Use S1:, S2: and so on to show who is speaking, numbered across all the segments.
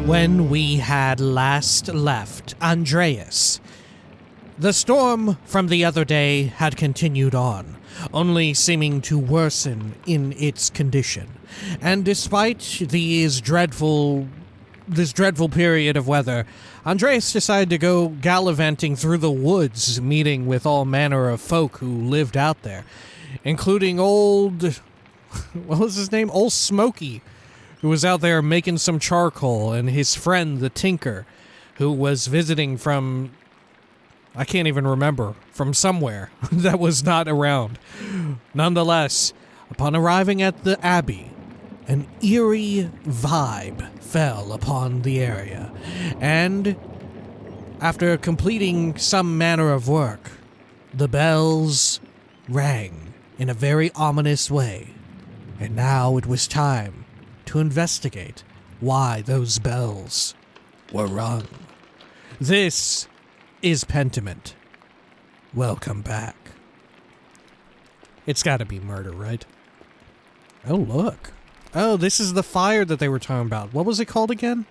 S1: When we had last left Andreas, the storm from the other day had continued on, only seeming to worsen in its condition. And despite this dreadful period of weather, Andreas decided to go gallivanting through the woods, meeting with all manner of folk who lived out there, including old Smokey, who was out there making some charcoal, and his friend, the Tinker, who was visiting from, I can't even remember, from somewhere that was not around. Nonetheless, upon arriving at the abbey, an eerie vibe fell upon the area, and after completing some manner of work, the bells rang in a very ominous way, and now it was time to investigate why those bells were rung. This is Pentiment. Welcome back. It's gotta be murder, right? Oh, look. Oh, this is the fire that they were talking about. What was it called again?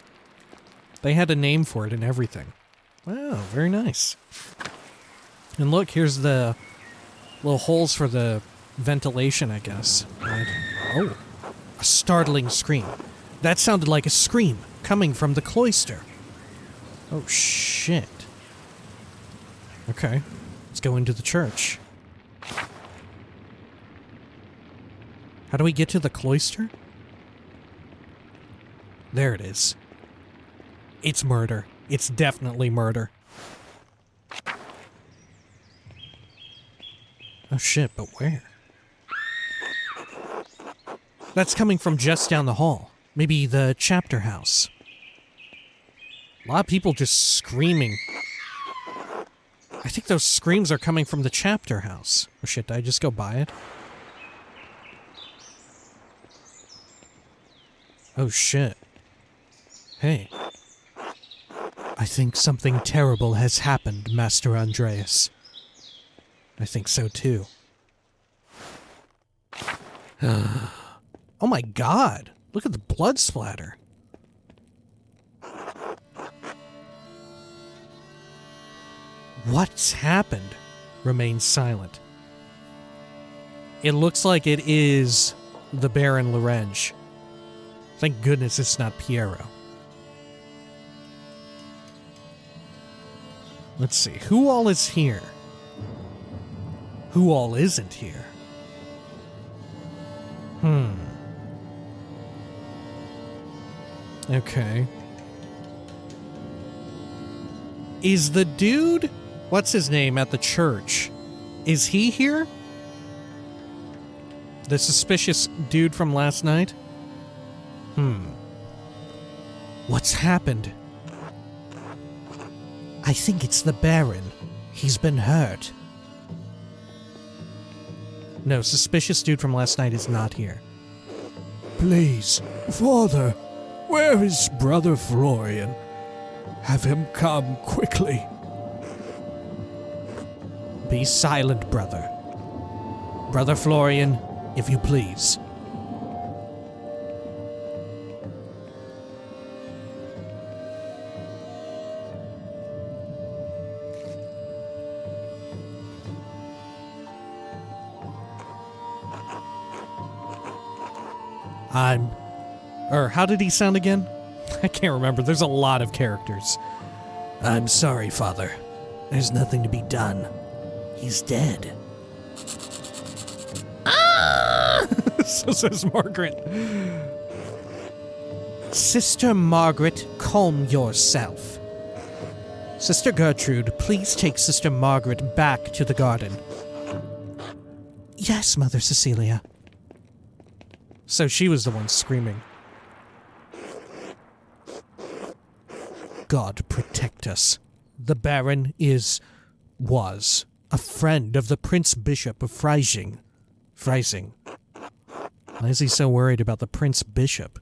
S1: They had a name for it and everything. Wow, very nice. And look, here's the little holes for the ventilation, I guess. Right? Oh. A startling scream. That sounded like a scream coming from the cloister. Oh, shit. Okay, let's go into the church. How do we get to the cloister? There it is. It's murder. It's definitely murder. Oh shit, but where? That's coming from just down the hall. Maybe the chapter house. A lot of people just screaming. I think those screams are coming from the chapter house. Oh shit, did I just go by it? Oh shit. Hey. I think something terrible has happened, Master Andreas. I think so too. Oh my god! Look at the blood splatter. What's happened? Remains silent. It looks like it is the Baron Lorange. Thank goodness it's not Piero. Let's see, who all is here? Who all isn't here? Okay. Is the dude, what's his name, at the church, is he here? The suspicious dude from last night? What's happened? I think it's the Baron. He's been hurt. No, suspicious dude from last night is not here.
S2: Please, Father, where is Brother Florian? Have him come quickly.
S1: Be silent, brother. Brother Florian, if you please. How did he sound again? I can't remember. There's a lot of characters.
S2: I'm sorry, Father. There's nothing to be done. He's dead.
S1: Ah! So says Margaret. Sister Margaret, calm yourself. Sister Gertrude, please take Sister Margaret back to the garden. Yes, Mother Cecilia. So she was the one screaming. God protect us. The Baron was a friend of the Prince Bishop of Freising. Why is he so worried about the Prince Bishop?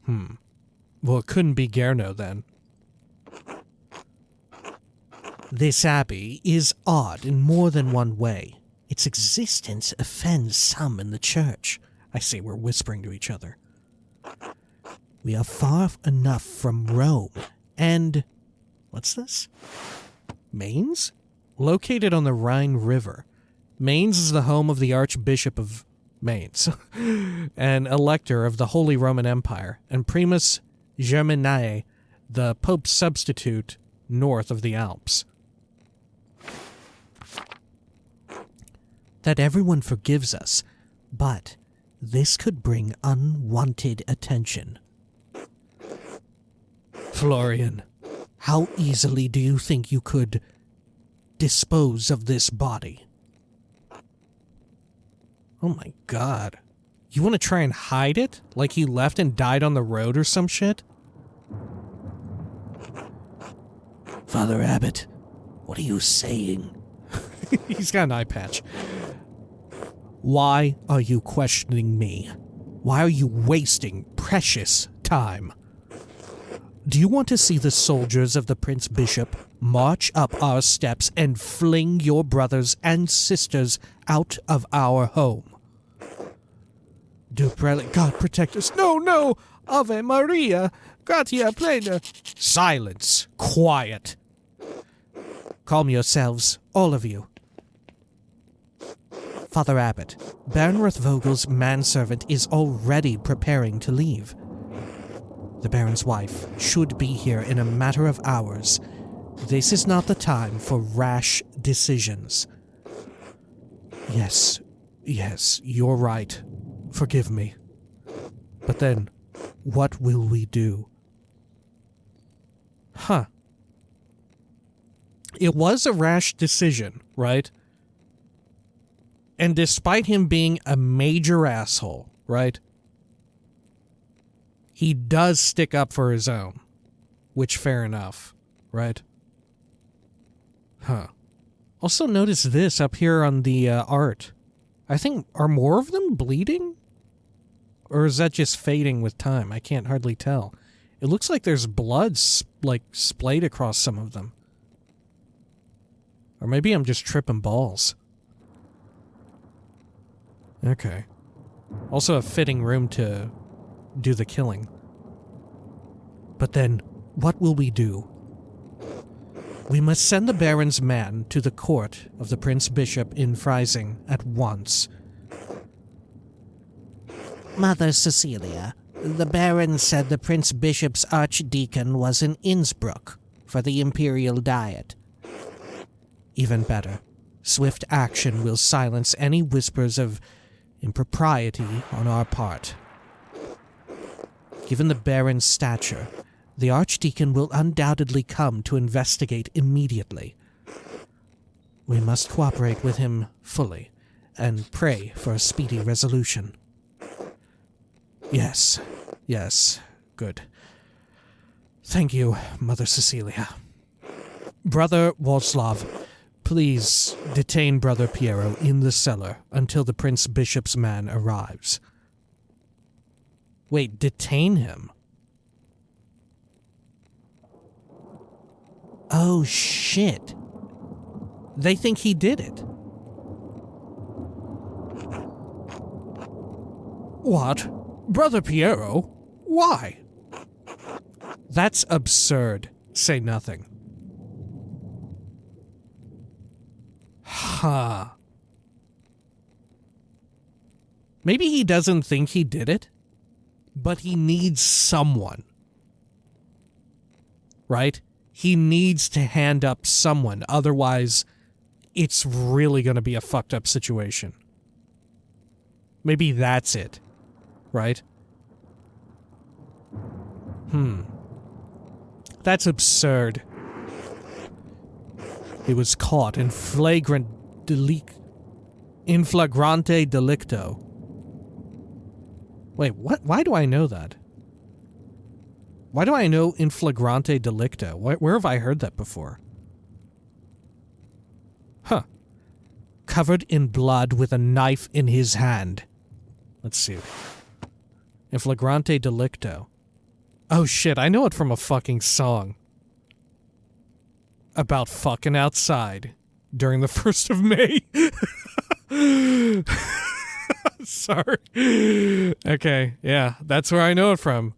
S1: Well, it couldn't be Gerno then. This abbey is odd in more than one way. Its existence offends some in the church. I see, we're whispering to each other.
S2: We are far enough from Rome, and... what's this?
S1: Mainz? Located on the Rhine River. Mainz is the home of the Archbishop of Mainz, an elector of the Holy Roman Empire, and Primus Germanae, the Pope's substitute north of the Alps.
S2: That everyone forgives us, but this could bring unwanted attention. Florian, how easily do you think you could dispose of this body?
S1: Oh my god. You want to try and hide it? Like he left and died on the road or some shit?
S2: Father Abbot, what are you saying?
S1: He's got an eye patch.
S2: Why are you questioning me? Why are you wasting precious time? Do you want to see the soldiers of the Prince Bishop march up our steps and fling your brothers and sisters out of our home?
S1: God protect us. No, no! Ave Maria! Gratia plena!
S2: Silence! Quiet! Calm yourselves, all of you. Father Abbot, Baron Rothvogel's manservant is already preparing to leave. The Baron's wife should be here in a matter of hours. This is not the time for rash decisions. Yes, you're right. Forgive me. But then, what will we do?
S1: Huh. It was a rash decision, right? And despite him being a major asshole, right? He does stick up for his own. Which, fair enough, right? Huh. Also notice this up here on the art. I think, are more of them bleeding? Or is that just fading with time? I can't hardly tell. It looks like there's blood, splayed across some of them. Or maybe I'm just tripping balls. Okay. Also a fitting room to do the killing.
S2: But then, what will we do? We must send the Baron's man to the court of the Prince Bishop in Freising at once. Mother Cecilia, the Baron said the Prince Bishop's archdeacon was in Innsbruck for the Imperial Diet. Even better, swift action will silence any whispers of impropriety on our part. Given the Baron's stature, the Archdeacon will undoubtedly come to investigate immediately. We must cooperate with him fully and pray for a speedy resolution. Yes, good. Thank you, Mother Cecilia. Brother Władysław, please detain Brother Piero in the cellar until the Prince Bishop's man arrives.
S1: Wait, detain him?
S2: Oh, shit. They think he did it.
S1: What? Brother Piero? Why? That's absurd. Say nothing. Huh. Maybe he doesn't think he did it, but he needs someone. Right? He needs to hand up someone, otherwise it's really going to be a fucked up situation. Maybe that's it, right? That's absurd. He was caught in flagrante delicto. Wait, what? Why do I know that? Why do I know in flagrante delicto? Where have I heard that before? Huh. Covered in blood with a knife in his hand. Let's see. In flagrante delicto. Oh shit, I know it from a fucking song. About fucking outside during the 1st of May. Sorry. Okay, yeah, that's where I know it from.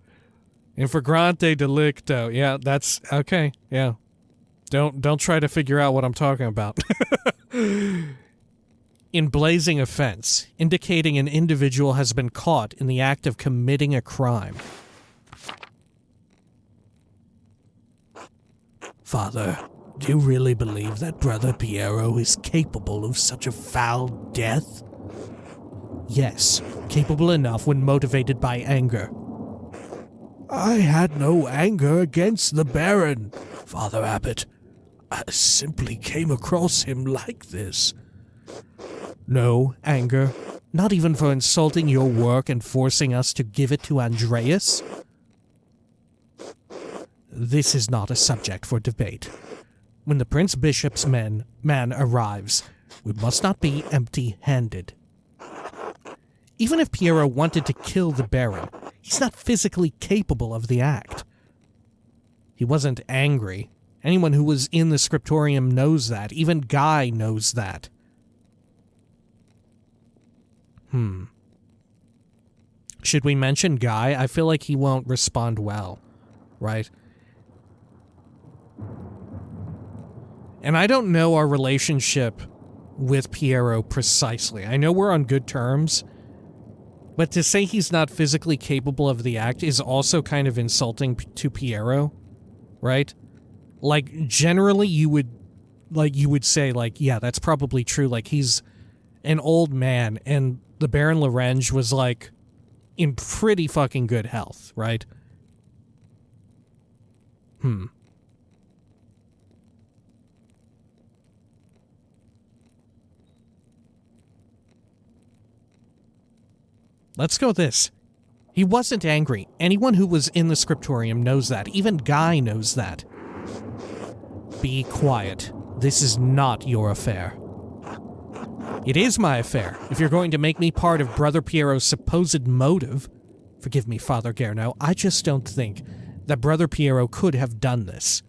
S1: Infragrante delicto. Yeah, that's okay. Yeah. Don't try to figure out what I'm talking about. In blazing offense, indicating an individual has been caught in the act of committing a crime.
S2: Father, do you really believe that Brother Piero is capable of such a foul death?
S1: Yes, capable enough when motivated by anger.
S2: I had no anger against the Baron, Father Abbot. I simply came across him like this.
S1: No anger? Not even for insulting your work and forcing us to give it to Andreas? This is not a subject for debate. When the Prince Bishop's man arrives, we must not be empty-handed. Even if Piero wanted to kill the Baron, he's not physically capable of the act. He wasn't angry. Anyone who was in the scriptorium knows that. Even Guy knows that. Should we mention Guy? I feel like he won't respond well, right? And I don't know our relationship with Piero precisely. I know we're on good terms, but to say he's not physically capable of the act is also kind of insulting to Piero, right? Like, generally you would say, like, yeah, that's probably true. Like, he's an old man, and the Baron Lorenge was, like, in pretty fucking good health, right? Let's go this. He wasn't angry. Anyone who was in the scriptorium knows that. Even Guy knows that. Be quiet. This is not your affair. It is my affair. If you're going to make me part of Brother Piero's supposed motive, forgive me, Father Gerno, I just don't think that Brother Piero could have done this.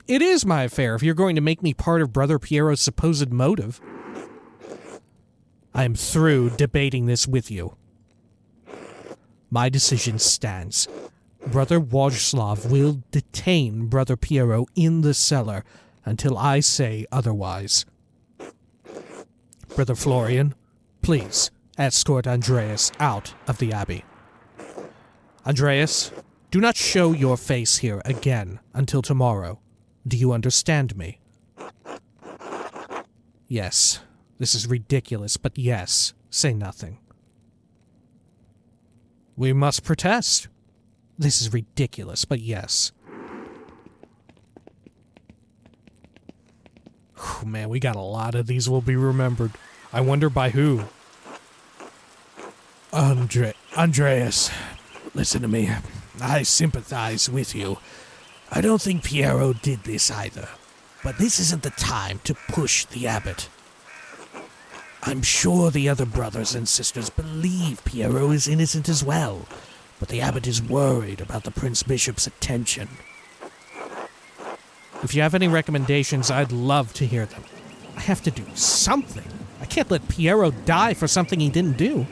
S1: It is my affair if you're going to make me part of Brother Piero's supposed motive. I am through debating this with you. My decision stands. Brother Wojslav will detain Brother Piero in the cellar until I say otherwise. Brother Florian, please escort Andreas out of the abbey. Andreas, do not show your face here again until tomorrow. Do you understand me? Yes. This is ridiculous, but yes, say nothing. We must protest. This is ridiculous, but yes. Whew, man, we got a lot of these will be remembered. I wonder by who.
S2: Andreas, listen to me. I sympathize with you. I don't think Piero did this either, but this isn't the time to push the abbot. I'm sure the other brothers and sisters believe Piero is innocent as well, but the abbot is worried about the Prince Bishop's attention.
S1: If you have any recommendations, I'd love to hear them. I have to do something. I can't let Piero die for something he didn't do.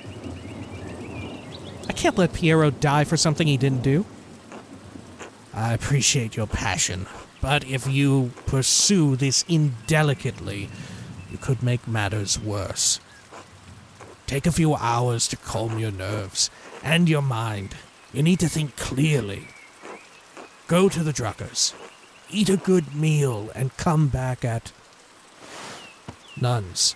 S2: I appreciate your passion, but if you pursue this indelicately, you could make matters worse. Take a few hours to calm your nerves and your mind. You need to think clearly. Go to the Druckers, eat a good meal, and come back at nuns.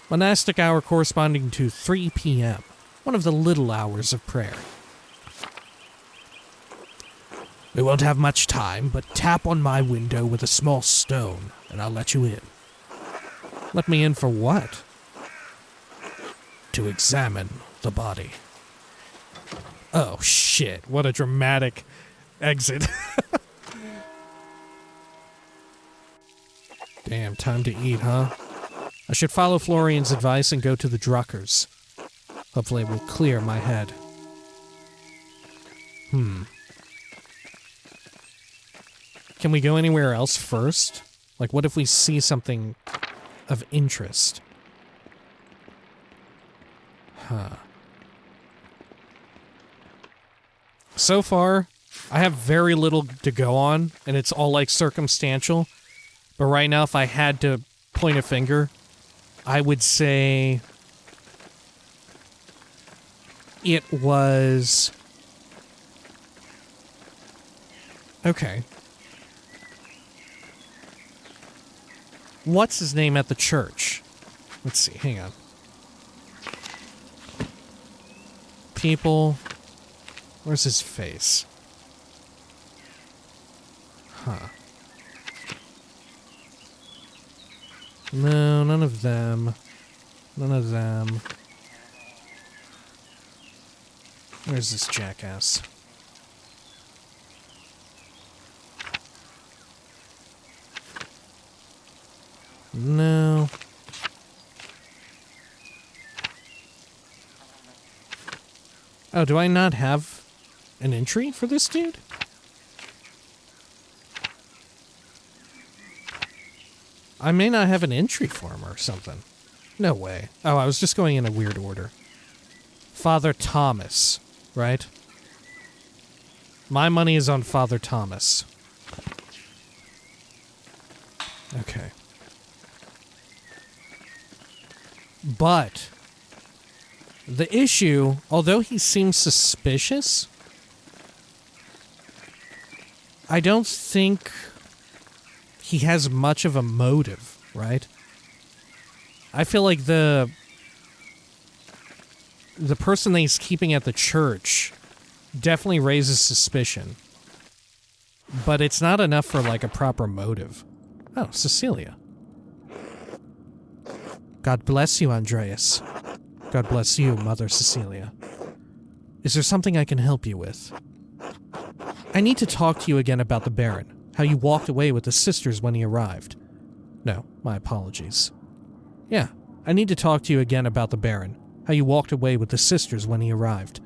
S1: Monastic hour corresponding to 3 p.m., one of the little hours of prayer.
S2: We won't have much time, but tap on my window with a small stone, and I'll let you in.
S1: Let me in for what?
S2: To examine the body.
S1: Oh, shit. What a dramatic exit. Damn, time to eat, huh? I should follow Florian's advice and go to the Druckers. Hopefully it will clear my head. Can we go anywhere else first? Like, what if we see something of interest? So far, I have very little to go on, and it's all, like, circumstantial. But right now, if I had to point a finger, I would say it was... Okay. What's his name at the church? Let's see, hang on. People... Where's his face? Huh. No, none of them. None of them. Where's this jackass? No. Oh, do I not have an entry for this dude? I may not have an entry for him or something. No way. Oh, I was just going in a weird order. Father Thomas, right? My money is on Father Thomas. Okay. But the issue, although he seems suspicious, I don't think he has much of a motive, right? I feel like the person that he's keeping at the church definitely raises suspicion. But it's not enough for, like, a proper motive. Oh, Cecilia. God bless you, Andreas. God bless you, Mother Cecilia. Is there something I can help you with? I need to talk to you again about the Baron. How you walked away with the sisters when he arrived. No, my apologies. Yeah, I need to talk to you again about the Baron. How you walked away with the sisters when he arrived.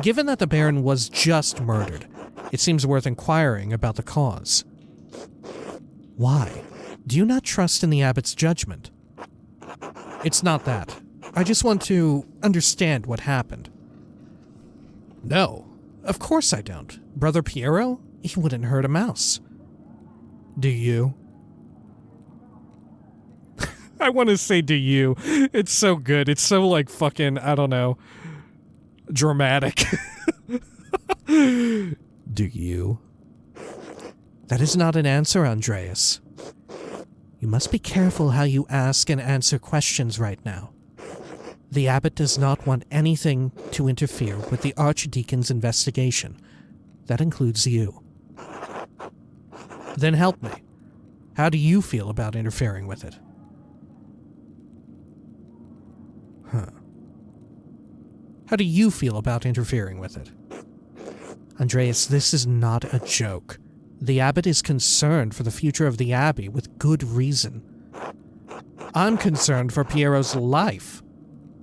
S1: Given that the Baron was just murdered, it seems worth inquiring about the cause. Why? Do you not trust in the abbot's judgment? It's not that. I just want to understand what happened. No, of course I don't. Brother Piero? He wouldn't hurt a mouse. Do you? I want to say do you. It's so good. It's so, like, fucking, I don't know, dramatic. Do you? That is not an answer, Andreas. You must be careful how you ask and answer questions right now. The abbot does not want anything to interfere with the archdeacon's investigation. That includes you. Then help me. How do you feel about interfering with it? Huh. How do you feel about interfering with it? Andreas, this is not a joke. The abbot is concerned for the future of the abbey with good reason. I'm concerned for Piero's life.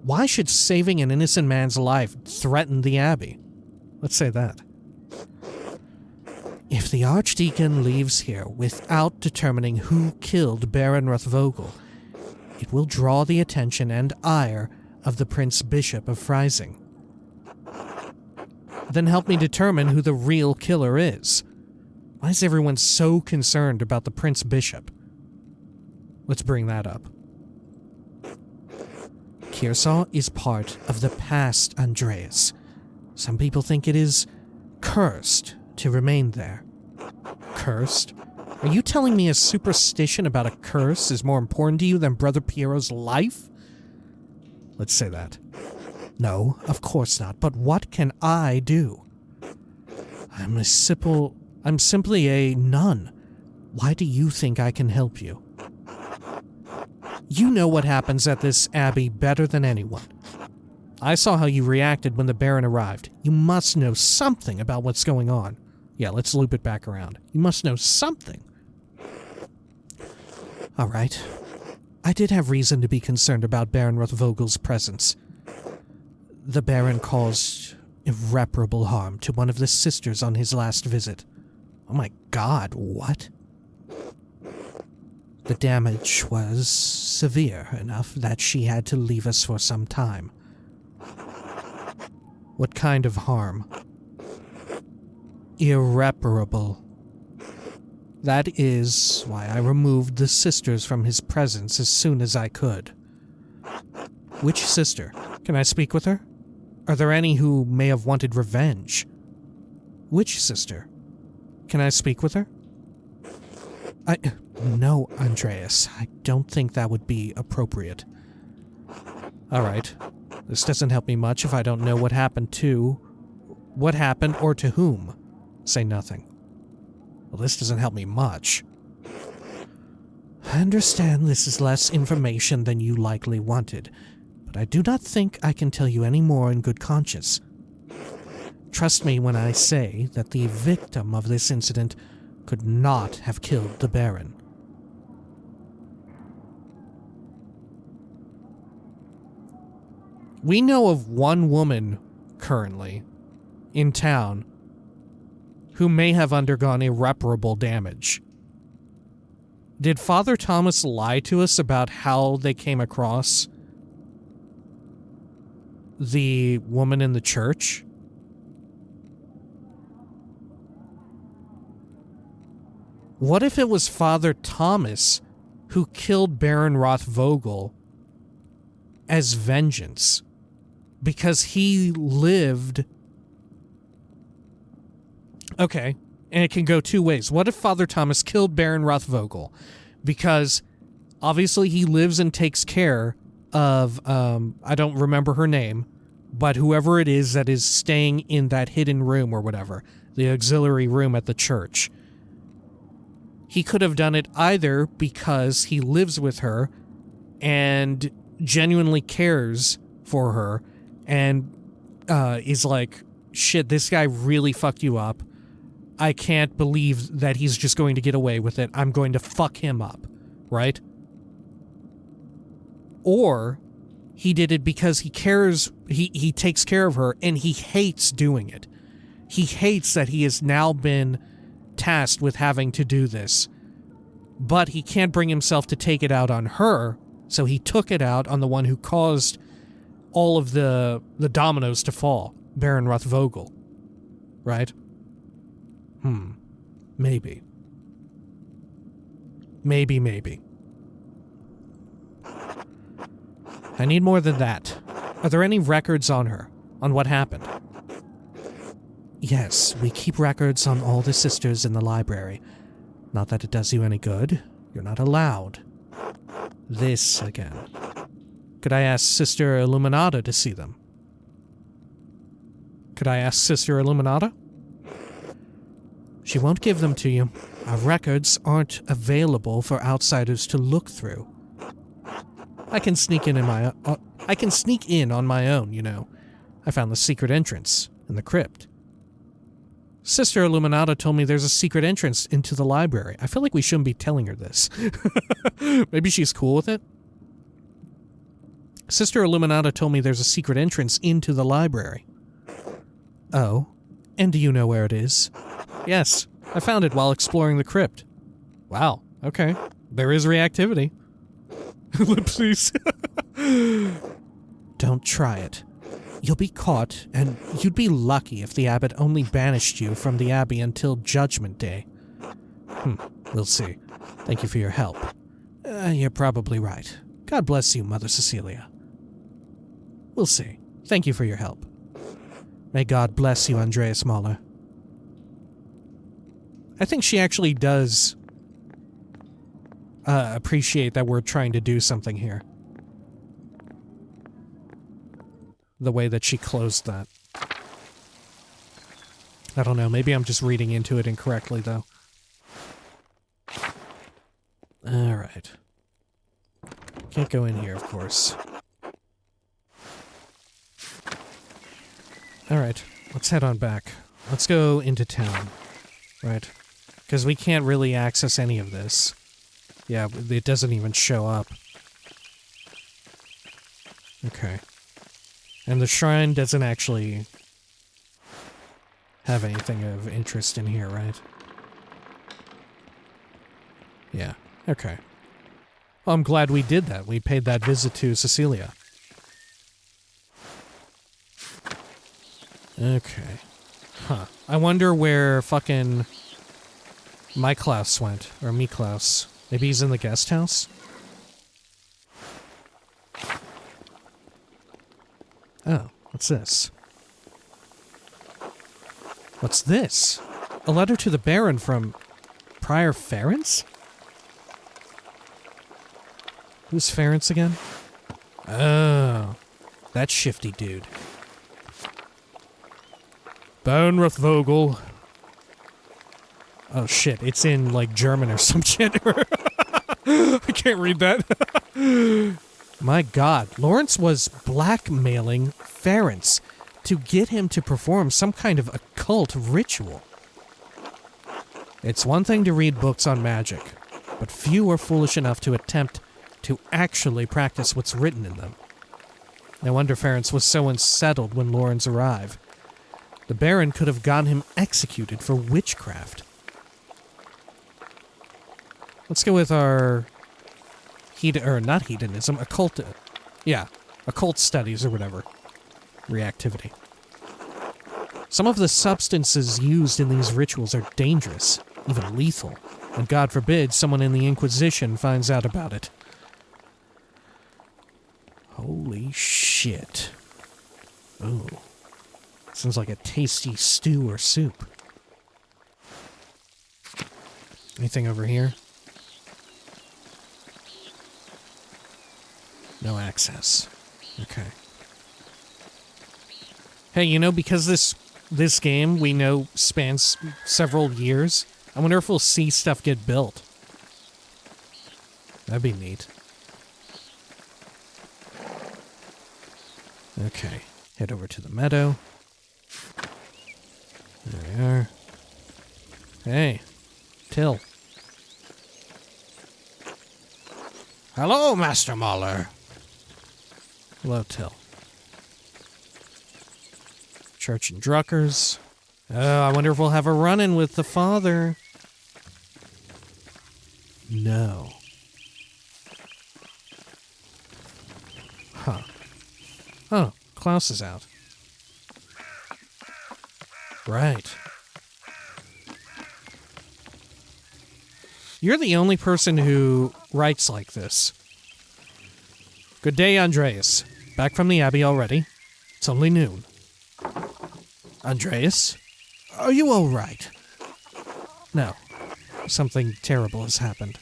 S1: Why should saving an innocent man's life threaten the abbey? Let's say that. If the archdeacon leaves here without determining who killed Baron Rothvogel, it will draw the attention and ire of the Prince Bishop of Freising. Then help me determine who the real killer is. Why is everyone so concerned about the Prince Bishop? Let's bring that up. Kearsarge is part of the past, Andreas. Some people think it is cursed to remain there. Cursed? Are you telling me a superstition about a curse is more important to you than Brother Piero's life? Let's say that. No, of course not, but what can I do? I'm simply a nun. Why do you think I can help you? You know what happens at this abbey better than anyone. I saw how you reacted when the Baron arrived. You must know something about what's going on. Yeah, let's loop it back around. You must know something. All right. I did have reason to be concerned about Baron Rothvogel's presence. The Baron caused irreparable harm to one of the sisters on his last visit. Oh my god, what? The damage was severe enough that she had to leave us for some time. What kind of harm?
S2: irreparable. That is why I removed the sisters from his presence as soon as I could. Which sister? Can I speak with her? Are there any who may have wanted revenge? Which sister? Can I speak with her? No, Andreas. I don't think that would be appropriate. Alright. This doesn't help me much if I don't know what happened or to whom. Say nothing. Well, this doesn't help me much. I understand this is less information than you likely wanted, but I do not think I can tell you any more in good conscience. Trust me when I say that the victim of this incident could not have killed the Baron. We know of one woman currently in town who may have undergone irreparable damage. Did Father Thomas lie to us about how they came across the woman in the church? What if it was Father Thomas who killed Baron Rothvogel as vengeance? Because he lived... Okay, and it can go two ways. What if Father Thomas killed Baron Rothvogel? Because obviously he lives and takes care of, I don't remember her name, but whoever it is that is staying in that hidden room or whatever, the auxiliary room at the church. He could have done it either because he lives with her and genuinely cares for her and is like, shit, this guy really fucked you up. I can't believe that he's just going to get away with it. I'm going to fuck him up, right? Or he did it because he cares, he takes care of her and he hates doing it. He hates that he has now been tasked with having to do this. But he can't bring himself to take it out on her, so he took it out on the one who caused all of the dominoes to fall, Baron Rothvogel. Right? Maybe. Maybe. I need more than that. Are there any records on her? On what happened? Yes, we keep records on all the sisters in the library. Not that it does you any good. You're not allowed. This again. Could I ask Sister Illuminata to see them? Could I ask Sister Illuminata? She won't give them to you. Our records aren't available for outsiders to look through. I can sneak in on my own, you know. I found the secret entrance in the crypt. Sister Illuminata told me there's a secret entrance into the library. I feel like we shouldn't be telling her this. Maybe she's cool with it? Sister Illuminata told me there's a secret entrance into the library. Oh, and do you know where it is? Yes, I found it while exploring the crypt. Wow, okay. There is reactivity. Ellipses. Don't try it. You'll be caught, and you'd be lucky if the abbot only banished you from the abbey until Judgment Day. We'll see. Thank you for your help. You're probably right. God bless you, Mother Cecilia. We'll see. Thank you for your help. May God bless you, Andreas Maler. I think she actually does appreciate that we're trying to do something here. The way that she closed that. I don't know, maybe I'm just reading into it incorrectly, though. Alright. Can't go in here, of course. Alright, let's head on back. Let's go into town. Right? Because we can't really access any of this. Yeah, it doesn't even show up. Okay. And the shrine doesn't actually have anything of interest in here, right? Yeah, okay. Well, I'm glad we did that. We paid that visit to Cecilia. Okay.
S1: Huh. I wonder where fucking my Klaus went. Or me Klaus. Maybe he's in the guest house? Oh, what's this? What's this? A letter to the Baron from Prior Ference? Who's Ference again? Oh, that shifty dude. Bahnrathvogel. Oh shit, it's in like German or some shit. I can't read that. My god, Lawrence was blackmailing Ference to get him to perform some kind of occult ritual. It's one thing to read books on magic, but few are foolish enough to attempt to actually practice what's written in them. No wonder Ference was so unsettled when Lawrence arrived. The Baron could have gotten him executed for witchcraft. Let's go with our not hedonism, occult. Yeah, occult studies or whatever. Reactivity. Some of the substances used in these rituals are dangerous, even lethal, and God forbid someone in the Inquisition finds out about it. Holy shit. Oh. Sounds like a tasty stew or soup. Anything over here? No access. Okay. Hey, you know, because this game, we know, spans several years, I wonder if we'll see stuff get built. That'd be neat. Okay. Head over to the meadow. There we are. Hey. Till. Hello, Master Maler. Hello, Till. Church and Druckers. Oh, I wonder if we'll have a run-in with the father. No. Huh. Oh, Klaus is out. Right. You're the only person who writes like this. Good day, Andreas. Back from the abbey already? It's only noon. Andreas? Are you all right? No. Something terrible has happened.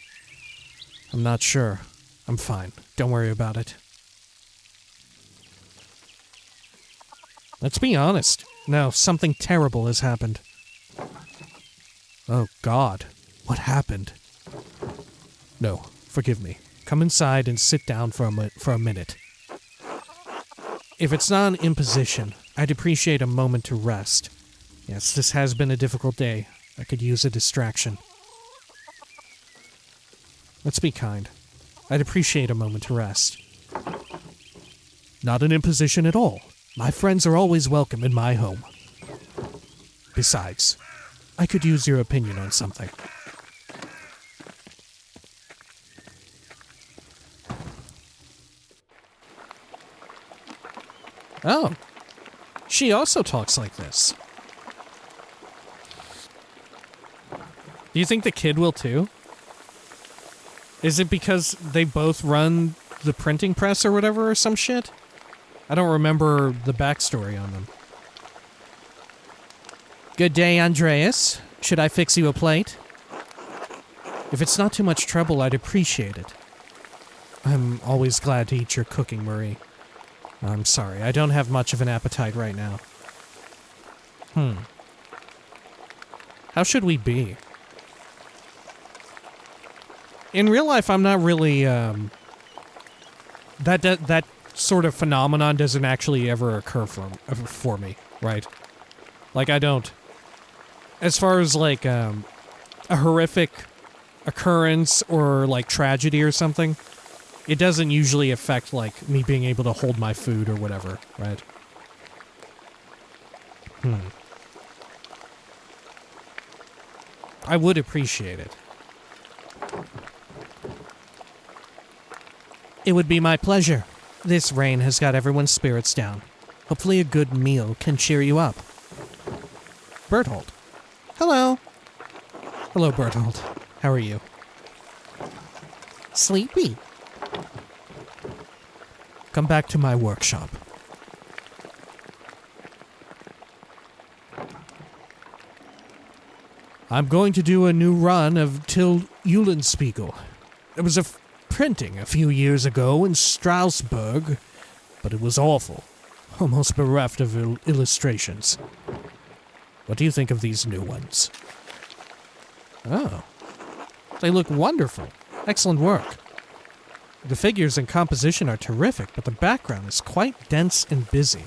S1: I'm not sure. I'm fine. Don't worry about it. Let's be honest. No, something terrible has happened. Oh, God. What happened? No, forgive me. Come inside and sit down for a minute. If it's not an imposition, I'd appreciate a moment to rest. Yes, this has been a difficult day. I could use a distraction. Let's be kind. I'd appreciate a moment to rest. Not an imposition at all. My friends are always welcome in my home. Besides, I could use your opinion on something. Oh, she also talks like this. Do you think the kid will too? Is it because they both run the printing press or whatever or some shit? I don't remember the backstory on them. Good day, Andreas. Should I fix you a plate? If it's not too much trouble, I'd appreciate it. I'm always glad to eat your cooking, Marie. I'm sorry, I don't have much of an appetite right now. How should we be? In real life, I'm not really, that sort of phenomenon doesn't actually ever occur for me, right? Like, I don't... As far as, like, a horrific occurrence or, like, tragedy or something, it doesn't usually affect, like, me being able to hold my food or whatever, right? I would appreciate it. It would be my pleasure. This rain has got everyone's spirits down. Hopefully a good meal can cheer you up. Berthold.
S2: Hello.
S1: Hello, Berthold. How are you?
S2: Sleepy.
S1: Come back to my workshop. I'm going to do a new run of Till Eulenspiegel. There was a printing a few years ago in Strasbourg, but it was awful. Almost bereft of illustrations. What do you think of these new ones? Oh. They look wonderful. Excellent work. The figures and composition are terrific, but the background is quite dense and busy.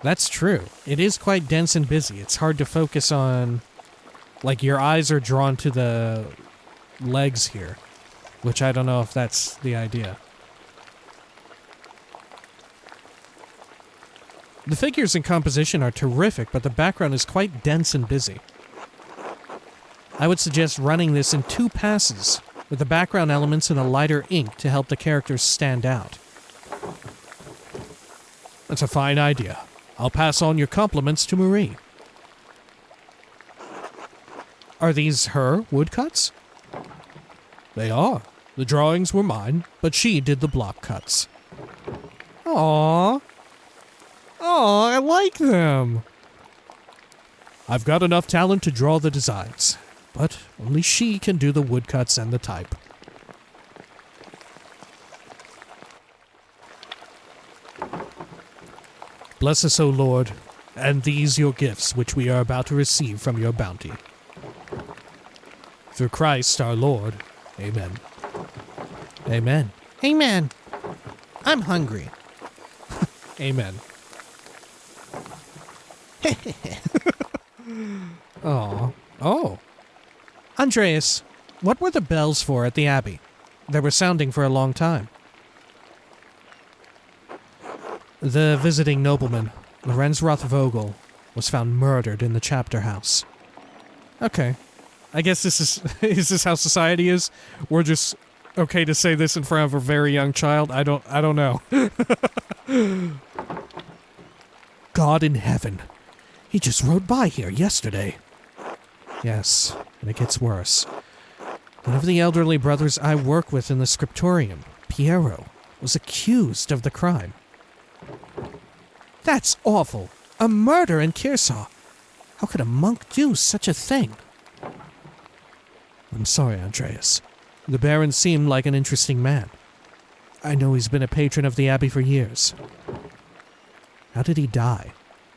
S1: That's true. It is quite dense and busy. It's hard to focus on... Like, your eyes are drawn to the legs here, which I don't know if that's the idea. The figures and composition are terrific, but the background is quite dense and busy. I would suggest running this in 2 passes, with the background elements in a lighter ink to help the characters stand out. That's a fine idea. I'll pass on your compliments to Marie. Are these her woodcuts? They are. The drawings were mine, but she did the block cuts. Aww. Oh, I like them. I've got enough talent to draw the designs, but only she can do the woodcuts and the type. Bless us, O Lord, and these your gifts which we are about to receive from your bounty. Through Christ our Lord. Amen. Amen.
S2: Amen. I'm hungry.
S1: Amen. Aw. Oh. Andreas, what were the bells for at the abbey? They were sounding for a long time. The visiting nobleman, Lorenz Rothvogel, was found murdered in the chapter house. Okay. I guess this is this how society is? We're just okay to say this in front of a very young child? I don't know. God in heaven. He just rode by here yesterday. Yes, and it gets worse. One of the elderly brothers I work with in the scriptorium, Piero, was accused of the crime. That's awful. A murder in Kearsarge. How could a monk do such a thing? I'm sorry, Andreas. The Baron seemed like an interesting man. I know he's been a patron of the abbey for years. How did he die?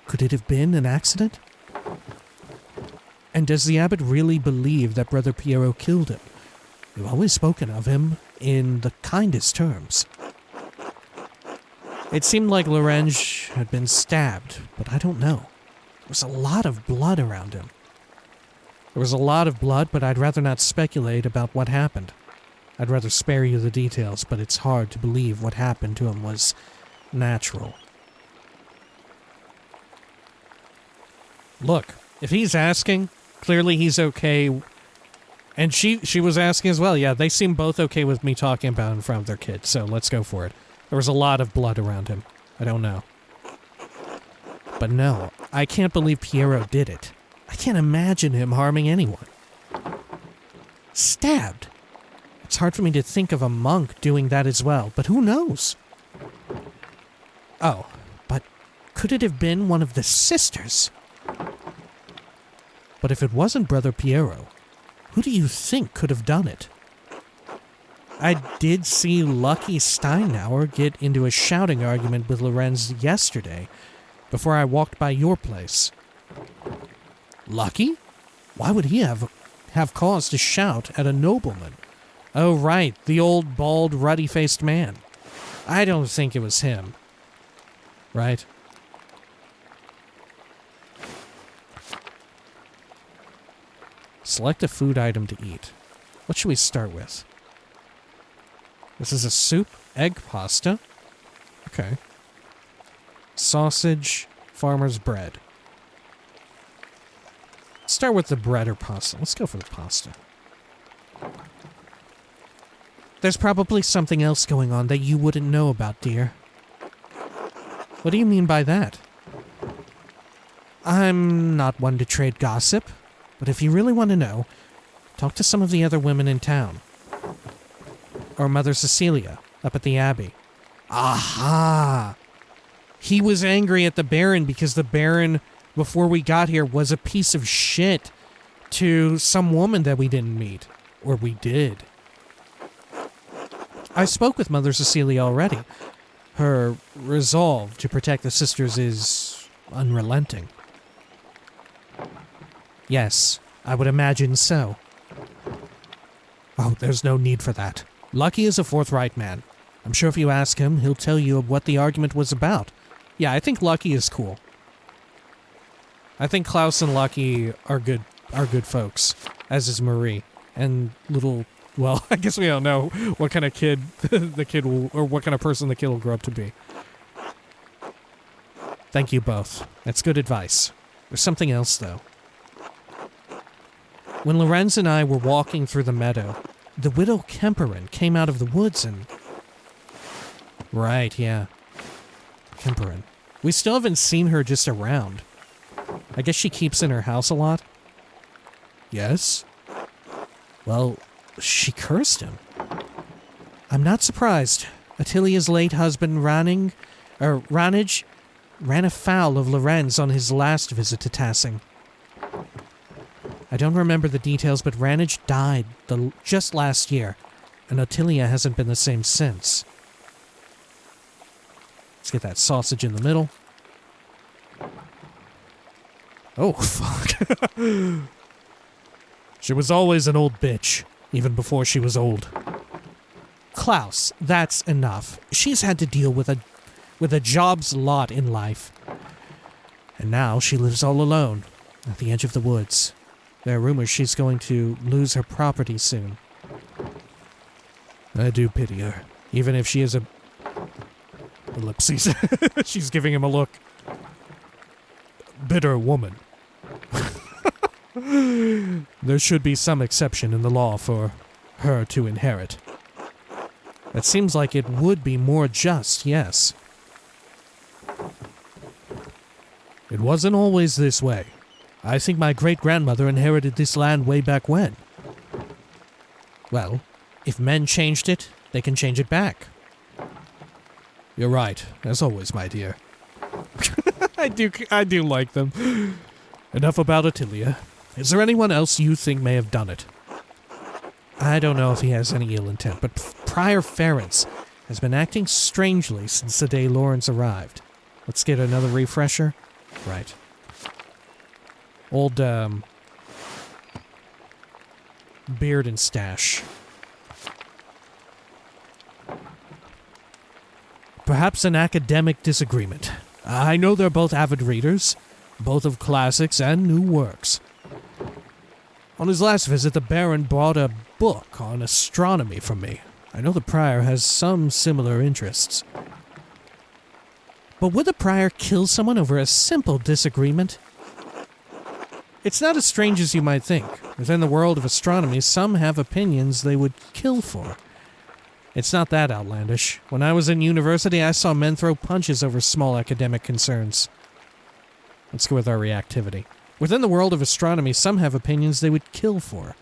S1: Could it have been an accident? And does the abbot really believe that Brother Piero killed him? You've always spoken of him in the kindest terms. It seemed like Lorenz had been stabbed, but I don't know. There was a lot of blood around him. There was a lot of blood, but I'd rather not speculate about what happened. I'd rather spare you the details, but it's hard to believe what happened to him was natural. Look, if he's asking, clearly he's okay. And she was asking as well. Yeah, they seem both okay with me talking about it in front of their kids, so let's go for it. There was a lot of blood around him. I don't know. But no, I can't believe Piero did it. I can't imagine him harming anyone. Stabbed. It's hard for me to think of a monk doing that as well, but who knows? Oh, but could it have been one of the sisters? But if it wasn't Brother Piero, who do you think could have done it? I did see Lucky Steinauer get into a shouting argument with Lorenz yesterday, before I walked by your place. Lucky? Why would he have cause to shout at a nobleman? Oh, right, the old, bald, ruddy-faced man. I don't think it was him. Right? Select a food item to eat. What should we start with? This is a soup, egg pasta. Okay. Sausage, farmer's bread. Let's start with the bread or pasta. Let's go for the pasta. There's probably something else going on that you wouldn't know about, dear. What do you mean by that?
S2: I'm not one to trade gossip, but if you really want to know, talk to some of the other women in town. Or Mother Cecilia, up at the Abbey. Aha! He was angry at the Baron because the Baron, before we got here, was a piece of shit to some woman that we didn't meet. Or we did. I spoke with Mother Cecilia already. Her resolve to protect the sisters is unrelenting. Yes, I would imagine so. Oh, there's no need for that. Lucky is a forthright man. I'm sure if you ask him, he'll tell you what the argument was about. Yeah, I think Lucky is cool. I think Klaus and Lucky are good folks, as is Marie. And little, well, I guess we don't know what kind of kid the kid will, or what kind of person the kid will grow up to be. Thank you both. That's good advice. There's something else, though. When Lorenz and I were walking through the meadow, the widow Kemperin came out of the woods and... Right, yeah. Kemperin. We still haven't seen her just around. I guess she keeps in her house a lot? Yes? Well, she cursed him. I'm not surprised. Attilia's late husband, Ranij, ran afoul of Lorenz on his last visit to Tassing. I don't remember the details, but Ranij died just last year, and Ottilia hasn't been the same since. Let's get that sausage in the middle. Oh, fuck. She was always an old bitch, even before she was old. Klaus, that's enough. She's had to deal with a job's lot in life. And now she lives all alone, at the edge of the woods. There are rumors she's going to lose her property soon. I do pity her, even if she is a... Ellipses. She's giving him a look. Bitter woman. There should be some exception in the law for her to inherit. It seems like it would be more just, yes. It wasn't always this way. I think my great-grandmother inherited this land way back when. Well, if men changed it, they can change it back. You're right, as always, my dear. I do like them. Enough about Ottilia. Is there anyone else you think may have done it? I don't know if he has any ill intent, but Prior Ference has been acting strangely since the day Lawrence arrived. Let's get another refresher. Right. Old, beard and stash. Perhaps an academic disagreement. I know they're both avid readers, both of classics and new works. On his last visit, the Baron brought a book on astronomy from me. I know the Prior has some similar interests. But would the Prior kill someone over a simple disagreement? It's not as strange as you might think. Within the world of astronomy, some have opinions they would kill for. It's not that outlandish. When I was in university, I saw men throw punches over small academic concerns. Let's go with our reactivity. Within the world of astronomy, some have opinions they would kill for.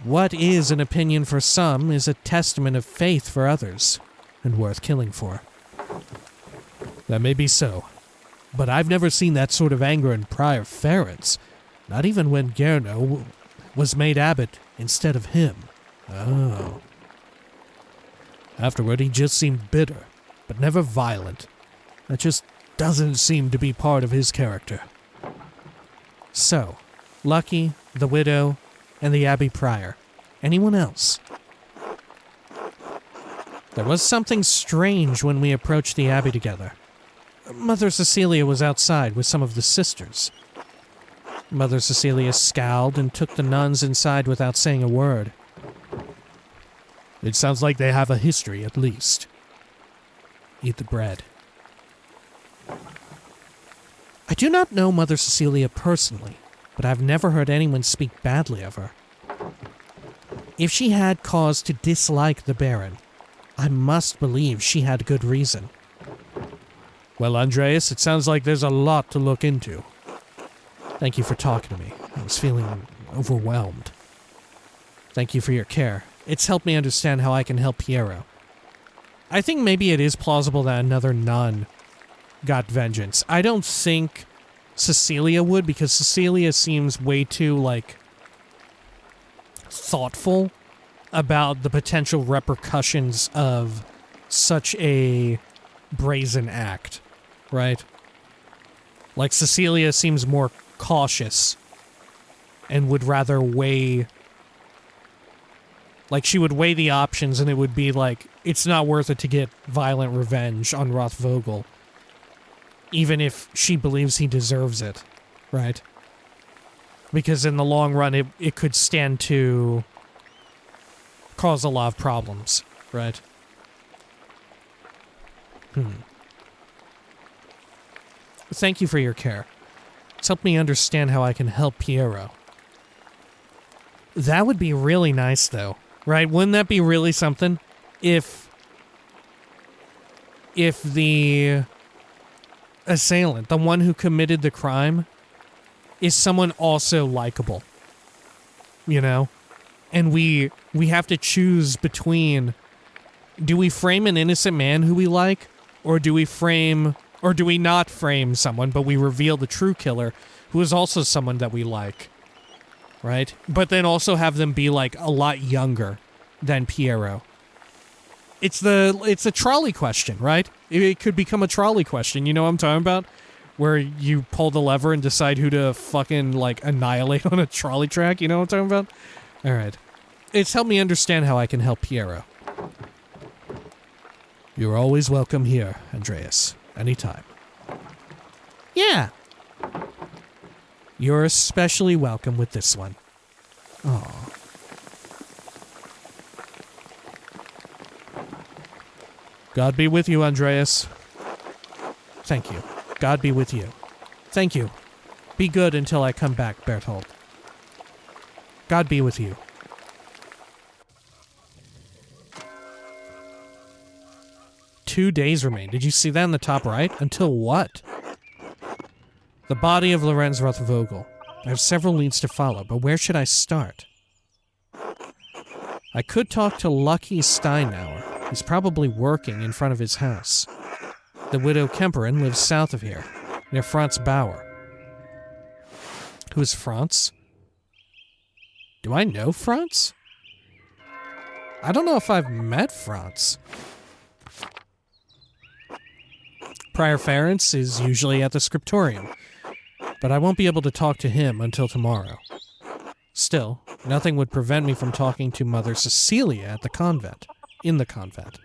S2: What is an opinion for some is a testament of faith for others, and worth killing for. That may be so, but I've never seen that sort of anger in Prior Ference, not even when Gerno was made abbot instead of him. Oh. Afterward, he just seemed bitter, but never violent. That just doesn't seem to be part of his character. So, Lucky, the widow, and the Abbey Prior. Anyone else? There was something strange when we approached the Abbey together. Mother Cecilia was outside with some of the sisters. Mother Cecilia scowled and took the nuns inside without saying a word. It sounds like they have a history, at least. Eat the bread. I do not know Mother Cecilia personally, but I've never heard anyone speak badly of her. If she had cause to dislike the Baron, I must believe she had good reason.
S1: Well, Andreas, it sounds like there's a lot to look into. Thank you for talking to me. I was feeling overwhelmed. Thank you for your care. It's helped me understand how I can help Piero. I think maybe it is plausible that another nun got vengeance. I don't think Cecilia would, because Cecilia seems way too, like, thoughtful about the potential repercussions of such a brazen act, right? Like, Cecilia seems more cautious and would rather weigh... Like, she would weigh the options, and it would be like, it's not worth it to get violent revenge on Rothvogel, even if she believes he deserves it, right? Because in the long run, it could stand to cause a lot of problems, right? Thank you for your care. It's helped me understand how I can help Piero. That would be really nice, though. Right? Wouldn't that be really something? If the assailant, the one who committed the crime, is someone also likable. You know? And we have to choose between, do we frame an innocent man who we like, or do we not frame someone, but we reveal the true killer, who is also someone that we like? Right? But then also have them be, like, a lot younger than Piero. It's a trolley question, right? It could become a trolley question, you know what I'm talking about? Where you pull the lever and decide who to fucking, like, annihilate on a trolley track, you know what I'm talking about? Alright. It's helped me understand how I can help Piero. You're always welcome here, Andreas. Anytime. Yeah. You're especially welcome with this one. Aw. God be with you, Andreas. Thank you. God be with you. Thank you. Be good until I come back, Berthold. God be with you. Two days remain. Did you see that in the top right? Until what? The body of Lorenz Rothvogel. I have several leads to follow, but where should I start? I could talk to Lucky Steinauer. He's probably working in front of his house. The widow Kemperin lives south of here, near Franz Bauer. Who's Franz? Do I know Franz? I don't know if I've met Franz. Prior Ferenc is usually at the scriptorium, but I won't be able to talk to him until tomorrow. Still, nothing would prevent me from talking to Mother Cecilia at the convent, in the convent.